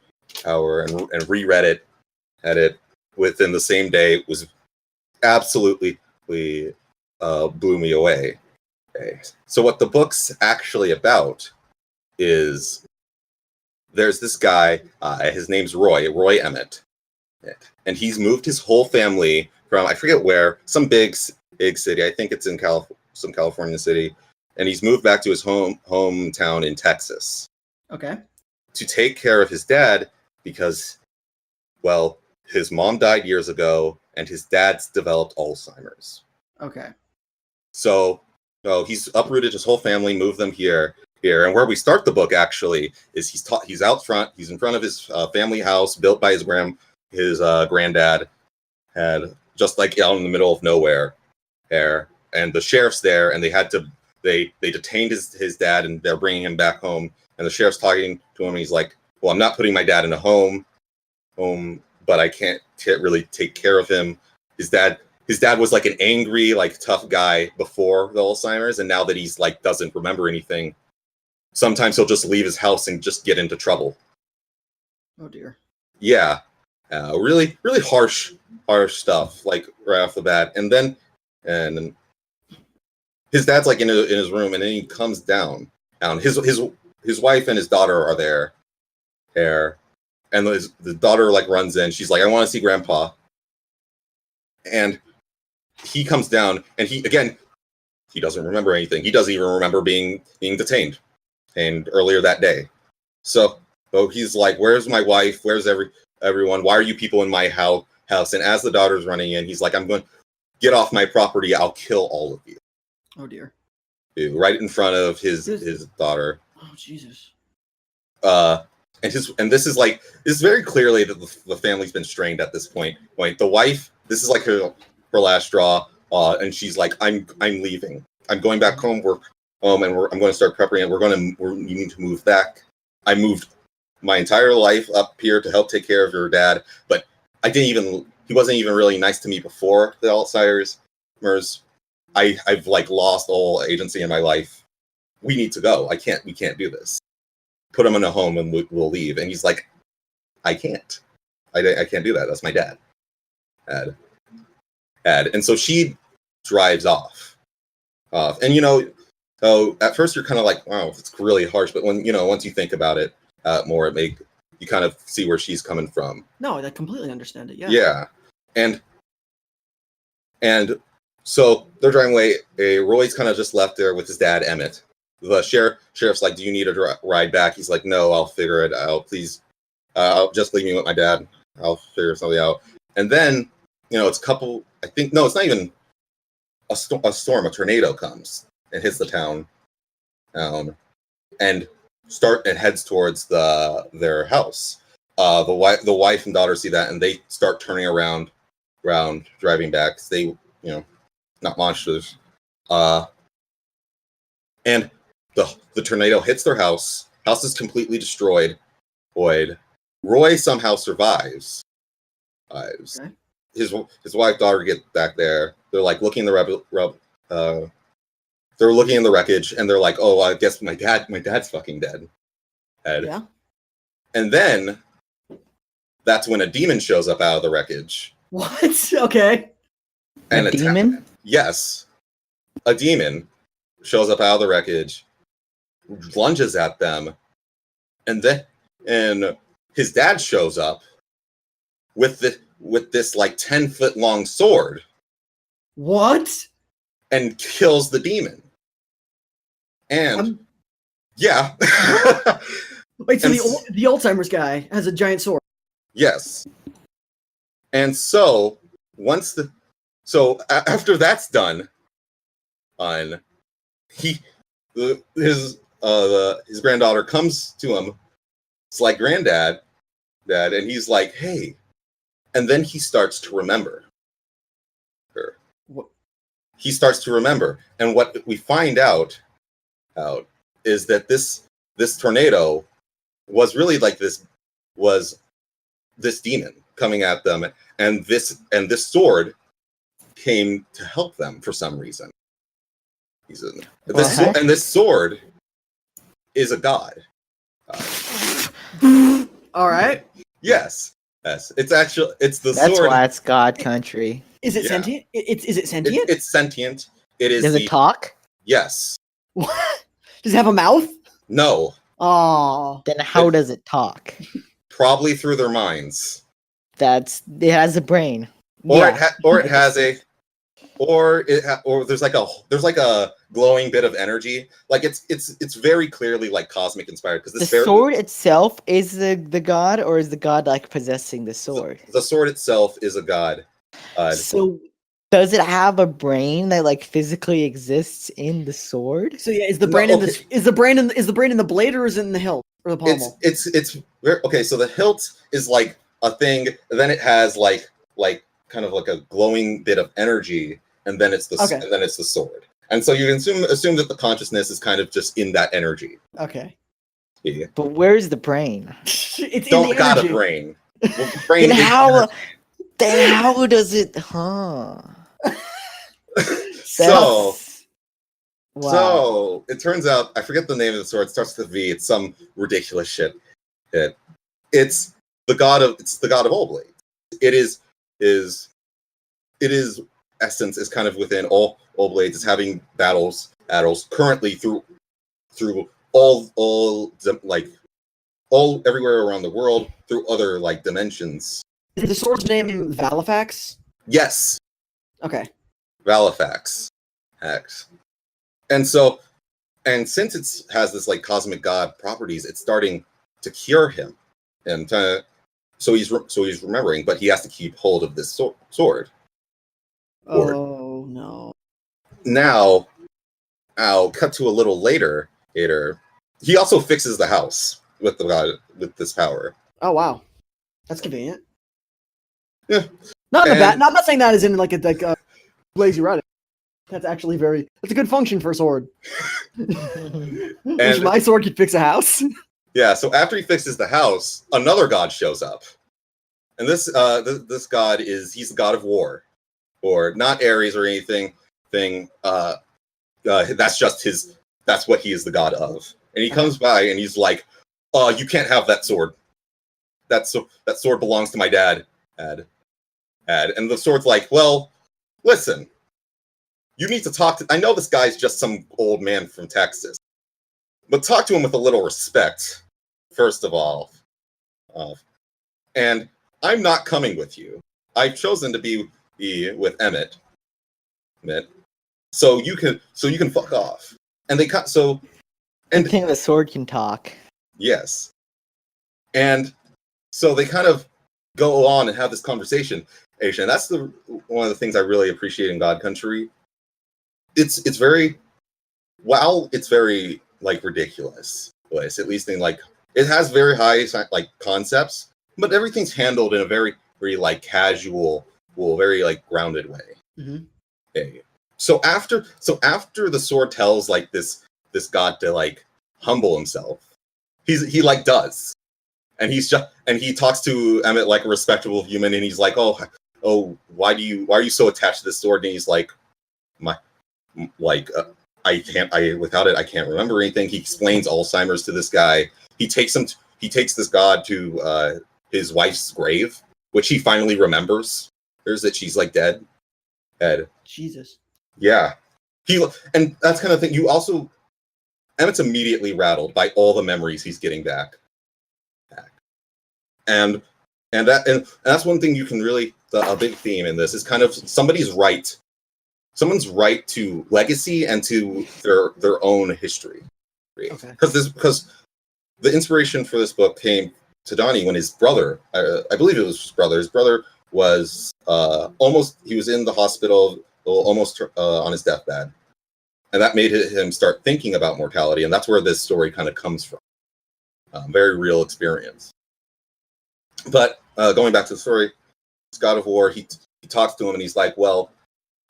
and reread it, had it within the same day. It was absolutely blew me away. Okay. So what the book's actually about is there's this guy, his name's Roy Emmett, and he's moved his whole family from, I forget where, some big city. I think it's in some California city, and he's moved back to his hometown in Texas. Okay. To take care of his dad because, well, his mom died years ago, and his dad's developed Alzheimer's. Okay. So, he's uprooted his whole family, moved them here, and where we start the book actually is he's out front. He's in front of his family house built by his granddad, had just like out in the middle of nowhere, there, and the sheriff's there, and they detained his dad, and they're bringing him back home, and the sheriff's talking to him, and he's like, "Well, I'm not putting my dad in a home, but I can't really take care of him." His dad was like an angry, like tough guy before the Alzheimer's, and now that he's like doesn't remember anything, sometimes he'll just leave his house and just get into trouble. Oh dear. Yeah, really, really harsh stuff, like right off the bat, and then his dad's like in his room, and then he comes down. His wife and his daughter are there, and the daughter like runs in. She's like, "I want to see Grandpa," and he comes down, and he doesn't remember anything. He doesn't even remember being detained, and earlier that day. So he's like, "Where's my wife? Where's everyone? Why are you people in my house?" And as the daughter's running in, he's like, "I'm going to get off my property. I'll kill all of you." Oh dear. Right in front of his daughter. Oh Jesus. And this is very clearly that the family's been strained at this point. The wife, this is like her last straw, and she's like, I'm leaving. I'm going back home. I'm going to start preparing. You need to move back. I moved my entire life up here to help take care of your dad, but he wasn't even really nice to me before the Alzheimer's. I've like lost all agency in my life. We need to go. We can't do this. Put him in a home and we'll leave. And he's like, I can't. I can't do that. That's my dad. And so she drives off. And so at first you're kind of like, wow, it's really harsh. But once you think about it more, you kind of see where she's coming from. No, I completely understand it. Yeah. Yeah. And so they're driving away. Roy's kind of just left there with his dad, Emmett. the sheriff's like, do you need a ride back? He's like, no, I'll figure it out. Please, just leave me with my dad. I'll figure something out. And then, it's a couple, I think, no, it's not even a storm, a tornado comes and hits the town, and heads towards their house. The wife and daughter see that, and they start turning around, driving back. They, not monsters. And the tornado hits their house. House is completely destroyed. Roy somehow survives. Okay. His wife, daughter get back there. They're like looking in the they're looking in the wreckage, and they're like, "Oh, I guess my dad's fucking dead." Yeah. And then that's when a demon shows up out of the wreckage. What? Okay. And a demon? Yes. A demon shows up out of the wreckage, lunges at them, and his dad shows up with this like 10-foot long sword. What? And kills the demon. And yeah. Wait, so the Alzheimer's guy has a giant sword. Yes. And so after that's done, his granddaughter comes to him. It's like, Granddad, Dad, and he's like, hey. And then he starts to remember her. What? He starts to remember. And what we find out is that this tornado was really like this demon coming at them, and this sword came to help them for some reason. And this sword is a god. All right. Yes. It's the sword. That's why it's God country. Is it sentient? Is it sentient? It's sentient. It is. Does it talk? Yes. What? Does it have a mouth? No. Oh. Then how does it talk? Probably through their minds. It has a brain. Or there's like a glowing bit of energy. Like it's very clearly like cosmic inspired, because the sword itself is the god, or is the god like possessing the sword? The sword itself is a god. So does it have a brain that like physically exists in the sword? So yeah, is the brain in the blade, or is it in the hilt or the pommel? It's okay. So the hilt is like a thing, and then it has like kind of like a glowing bit of energy, and then it's the sword. And so you can assume that the consciousness is kind of just in that energy. Okay. Yeah. But where's the brain? It's don't got a brain. Well, the brain then how does it? Huh. So wow. it turns out, I forget the name of the sword. It starts with a V. It's some ridiculous shit. It's the god of all blades. It is essence is kind of within all blades. It's having battles currently through all everywhere around the world, through other like dimensions. Is the sword's name Valifax? Yes. Okay. Valifax. X. And since it has this like cosmic god properties, it's starting to cure him, and so he's remembering, but he has to keep hold of this sword. Oh no! Now, I'll cut to a little later. He also fixes the house with this power. Oh wow, that's convenient. Yeah. Not saying that as in like a lazy Reddit. That's actually that's a good function for a sword. Wish my sword could fix a house. Yeah, so after he fixes the house, another god shows up. And this god he's the god of war. Or not Ares or anything. That's what he is the god of. And he comes by and he's like, you can't have that sword. That sword belongs to my dad. And the sword's like, well, listen, you need to talk to... I know this guy's just some old man from Texas, but talk to him with a little respect, first of all. And I'm not coming with you. I've chosen to be with Emmett. So you can fuck off. And they cut. So Good thing the sword can talk. Yes. And so they kind of go on and have this conversation. And that's one of the things I really appreciate in God Country. It's very, while it's very like ridiculous, at least in like, it has very high like concepts, but everything's handled in a very, very like casual, very like grounded way. Mm-hmm. Okay. So after the sword tells like this god to like humble himself, he like does, and he talks to Emmett like a respectable human, and he's like, oh, why are you so attached to this sword? And he's like, without it I can't remember anything. He explains Alzheimer's to this guy. He takes this god to his wife's grave, which he finally remembers. There's that she's like dead. Jesus. Yeah. And that's kind of thing. Emmett's immediately rattled by all the memories he's getting back. And that's one thing you can really, a big theme in this is kind of someone's right to legacy and to their own history. Okay. Because the inspiration for this book came to Donnie when his brother, I believe it was his brother was he was in the hospital, almost on his deathbed. And that made him start thinking about mortality. And that's where this story kind of comes from. Very real experience. But going back to the story, God of War, he talks to him and he's like, well,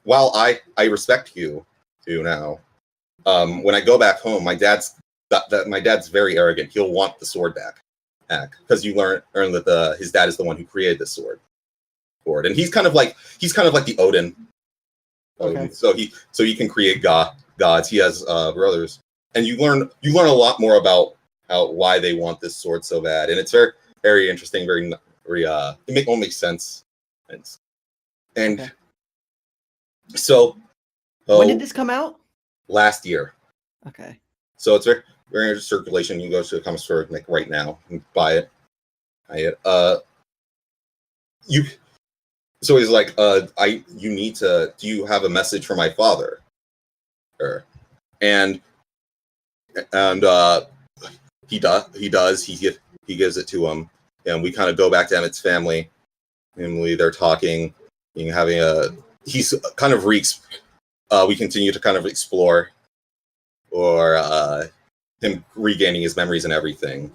while I respect you now, when I go back home, my dad's very arrogant. He'll want the sword back because you learn that his dad is the one who created this sword. And he's kind of like the Odin. Okay. So he can create gods. He has brothers, and you learn a lot more about why they want this sword so bad, and it's very, very interesting. Very it all makes sense. And okay. So when did this come out? Last year. Okay. So it's very, very into circulation. You go to the comic store like right now and buy it. So he's like, do you have a message for my father? And he does. He gives it to him, and we kind of go back to Emmett's family. Namely, they're talking, he's kind of we continue to kind of explore, or him regaining his memories and everything.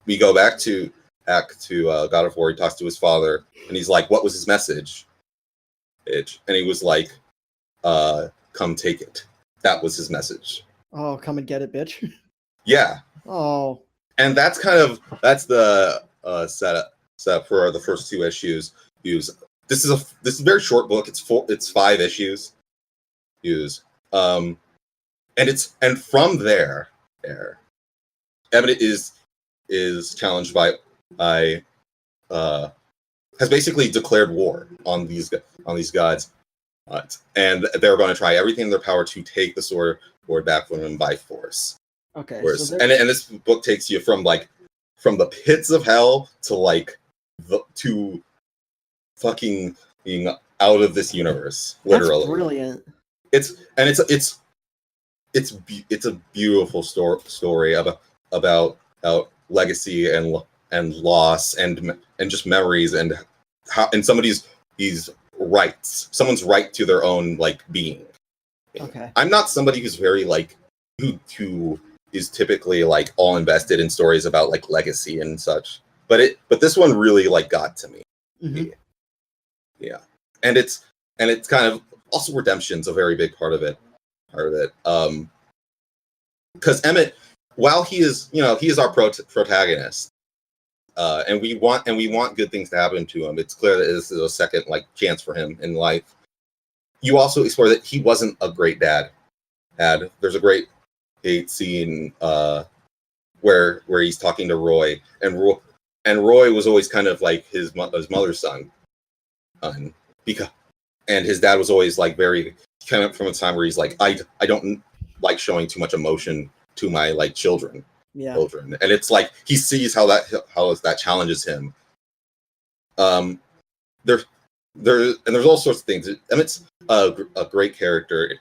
We go back to God of War. He talks to his father, and he's like, "What was his message?" And he was like, "Come take it." That was his message. Oh, come and get it, bitch. Yeah. Oh. And that's the setup for the first two issues. This is a very short book. It's 5 issues. And from there, Emmett is challenged by has basically declared war on these gods, and they're going to try everything in their power to take the sword back from him by force. Okay. And this book takes you from the pits of hell to fucking being out of this universe, literally. That's brilliant. It's a beautiful story about legacy and loss and just memories and how somebody's someone's right to their own being. Okay. I'm not somebody who's very who is typically all invested in stories about legacy and such, but this one really got to me. Mm-hmm. Yeah. And it's kind of also redemption's a very big part of it. Because Emmett, while he is our protagonist, and we want good things to happen to him. It's clear that this is a second chance for him in life. You also explore that he wasn't a great dad. There's a great hate scene where he's talking to Roy, and Roy was always kind of his mother's son, and his dad was always very kind of from a time where he's I don't like showing too much emotion to my children. Yeah. And it's he sees how that challenges him. There's all sorts of things. Emmett's a great character,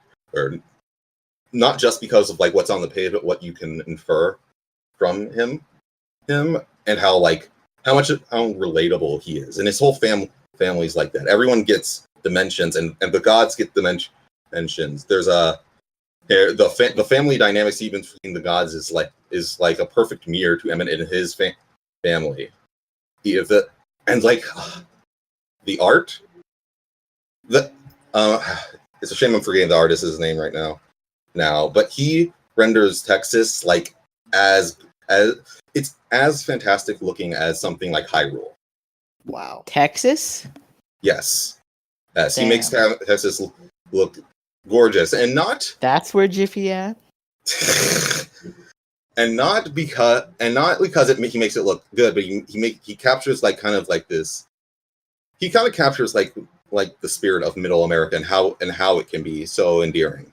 not just because of like what's on the page, but what you can infer from him, and how relatable he is, and his whole family's like that. Everyone gets dimensions, and the gods get dimensions. There's the family dynamics even between the gods is like a perfect mirror to Emmett and his family. And like the art, it's a shame I'm forgetting the artist's name right now, but he renders Texas like as it's as fantastic looking as something like Hyrule. Wow. Texas? Yes. Yes, Damn. he makes Texas look gorgeous, and not That's where Jiffy at? and not because he makes it look good, but he captures like kind of like this. He kind of captures like the spirit of Middle America and how it can be so endearing,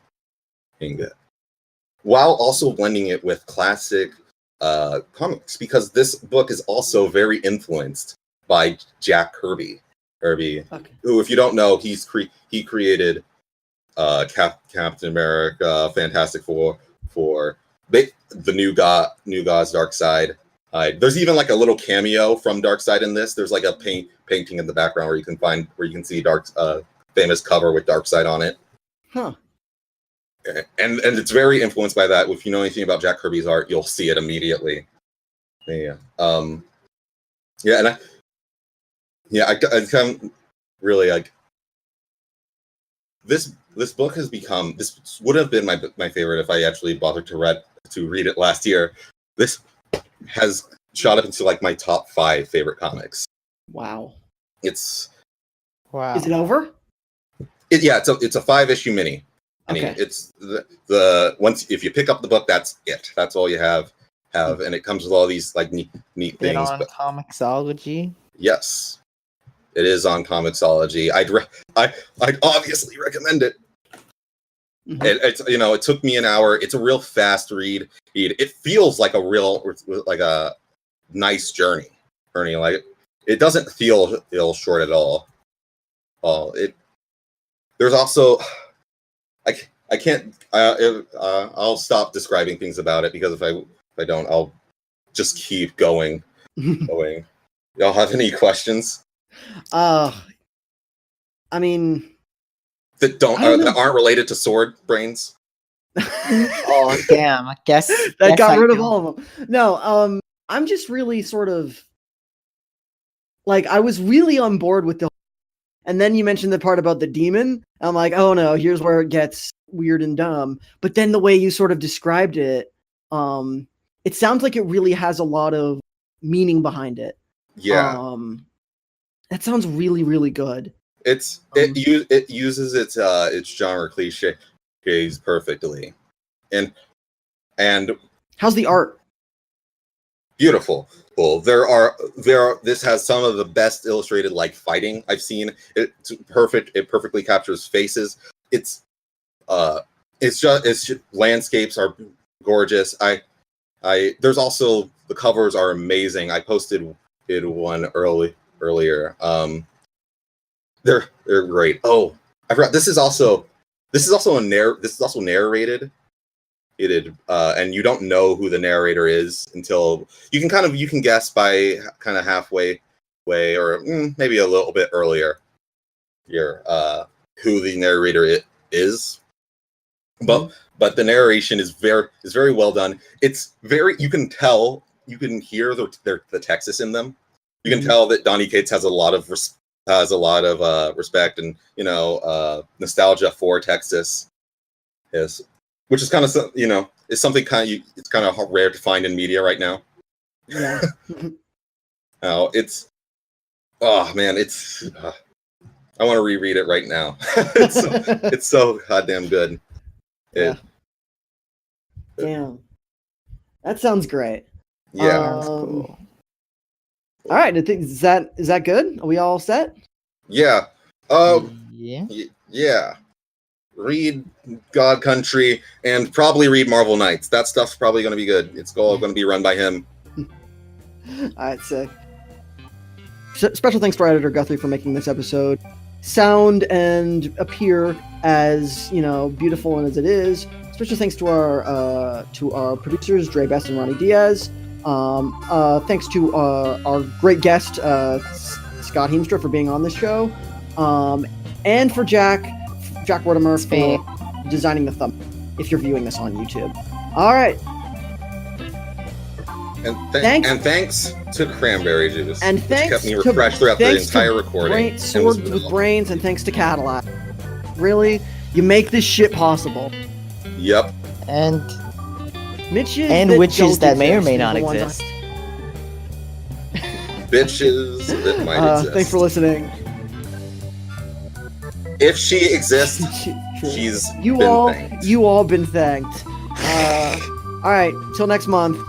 while also blending it with classic comics, because this book is also very influenced by Jack Kirby. Okay. Who, if you don't know, he created Captain America, Fantastic Four, the new God's Dark Side. There's even like a little cameo from Dark Side in this. There's like a painting in the background where you can see Dark's famous cover with Dark Side on it. Huh. And it's very influenced by that. If you know anything about Jack Kirby's art, you'll see it immediately. Yeah. I kind of really like this book has become, this would have been my favorite if I actually bothered to read it last year. This has shot up into like my top 5 favorite comics. Wow. Wow. Is it over? It's a 5-issue mini. Okay. It's the once if you pick up the book, that's it. That's all you have, and it comes with all these like neat things. On Comixology? Yes, it is on Comixology. I'd obviously recommend it. Mm-hmm. It took me an hour. It's a real fast read. It feels like a nice journey. Like it doesn't feel short at all. There's also I can't. I'll stop describing things about it, because if I don't, I'll just keep going. Y'all have any questions? I mean, that aren't related to sword brains. Oh damn! I guess that got rid of all of them. No, I'm just really sort of like, I was really on board with and then you mentioned the part about the demon. I'm like, oh no, here's where it gets weird and dumb. But then the way you sort of described it, it sounds like it really has a lot of meaning behind it. Yeah. That sounds really, really good. It uses its genre cliches perfectly, and how's the art? Beautiful. Well, this has some of the best illustrated like fighting I've seen. It's perfect. It perfectly captures faces. It's just landscapes are gorgeous. There's also, the covers are amazing. I posted one earlier. They're great. Oh, I forgot. This is also narrated. And you don't know who the narrator is until you can guess by kind of halfway or maybe a little bit earlier here who the narrator is. But the narration is very well done. It's very, you can hear the Texas in them. You can tell that Donny Cates has a lot of respect and nostalgia for Texas. Yes. Which is kind of, is something it's kind of rare to find in media right now. Yeah. Oh man, I want to reread it right now. it's so goddamn good. Yeah. Damn. That sounds great. Yeah. Cool. All right. I think is that good? Are we all set? Yeah. Yeah. Yeah. Read God Country and probably read Marvel Knights. That stuff's probably going to be good. It's all going to be run by him. All right, sick. Special thanks to our editor Guthrie for making this episode sound and appear as beautiful as it is. Special thanks to our producers, Dre Best and Ronnie Diaz. Thanks to our great guest, Scott Heemstra, for being on this show. And for Jack Wertimer for designing the thumb, if you're viewing this on YouTube. All right. And thanks to Cranberry Juice. And thanks kept me refreshed throughout the entire recording. Swords with Brains, and thanks to Cadillac. Really, you make this shit possible. Yep. And Mitches witches that may or may exist, not the ones exist. Bitches that might exist. Thanks for listening. If she exists, she's you all been thanked. All right, till next month.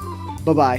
Bye-bye.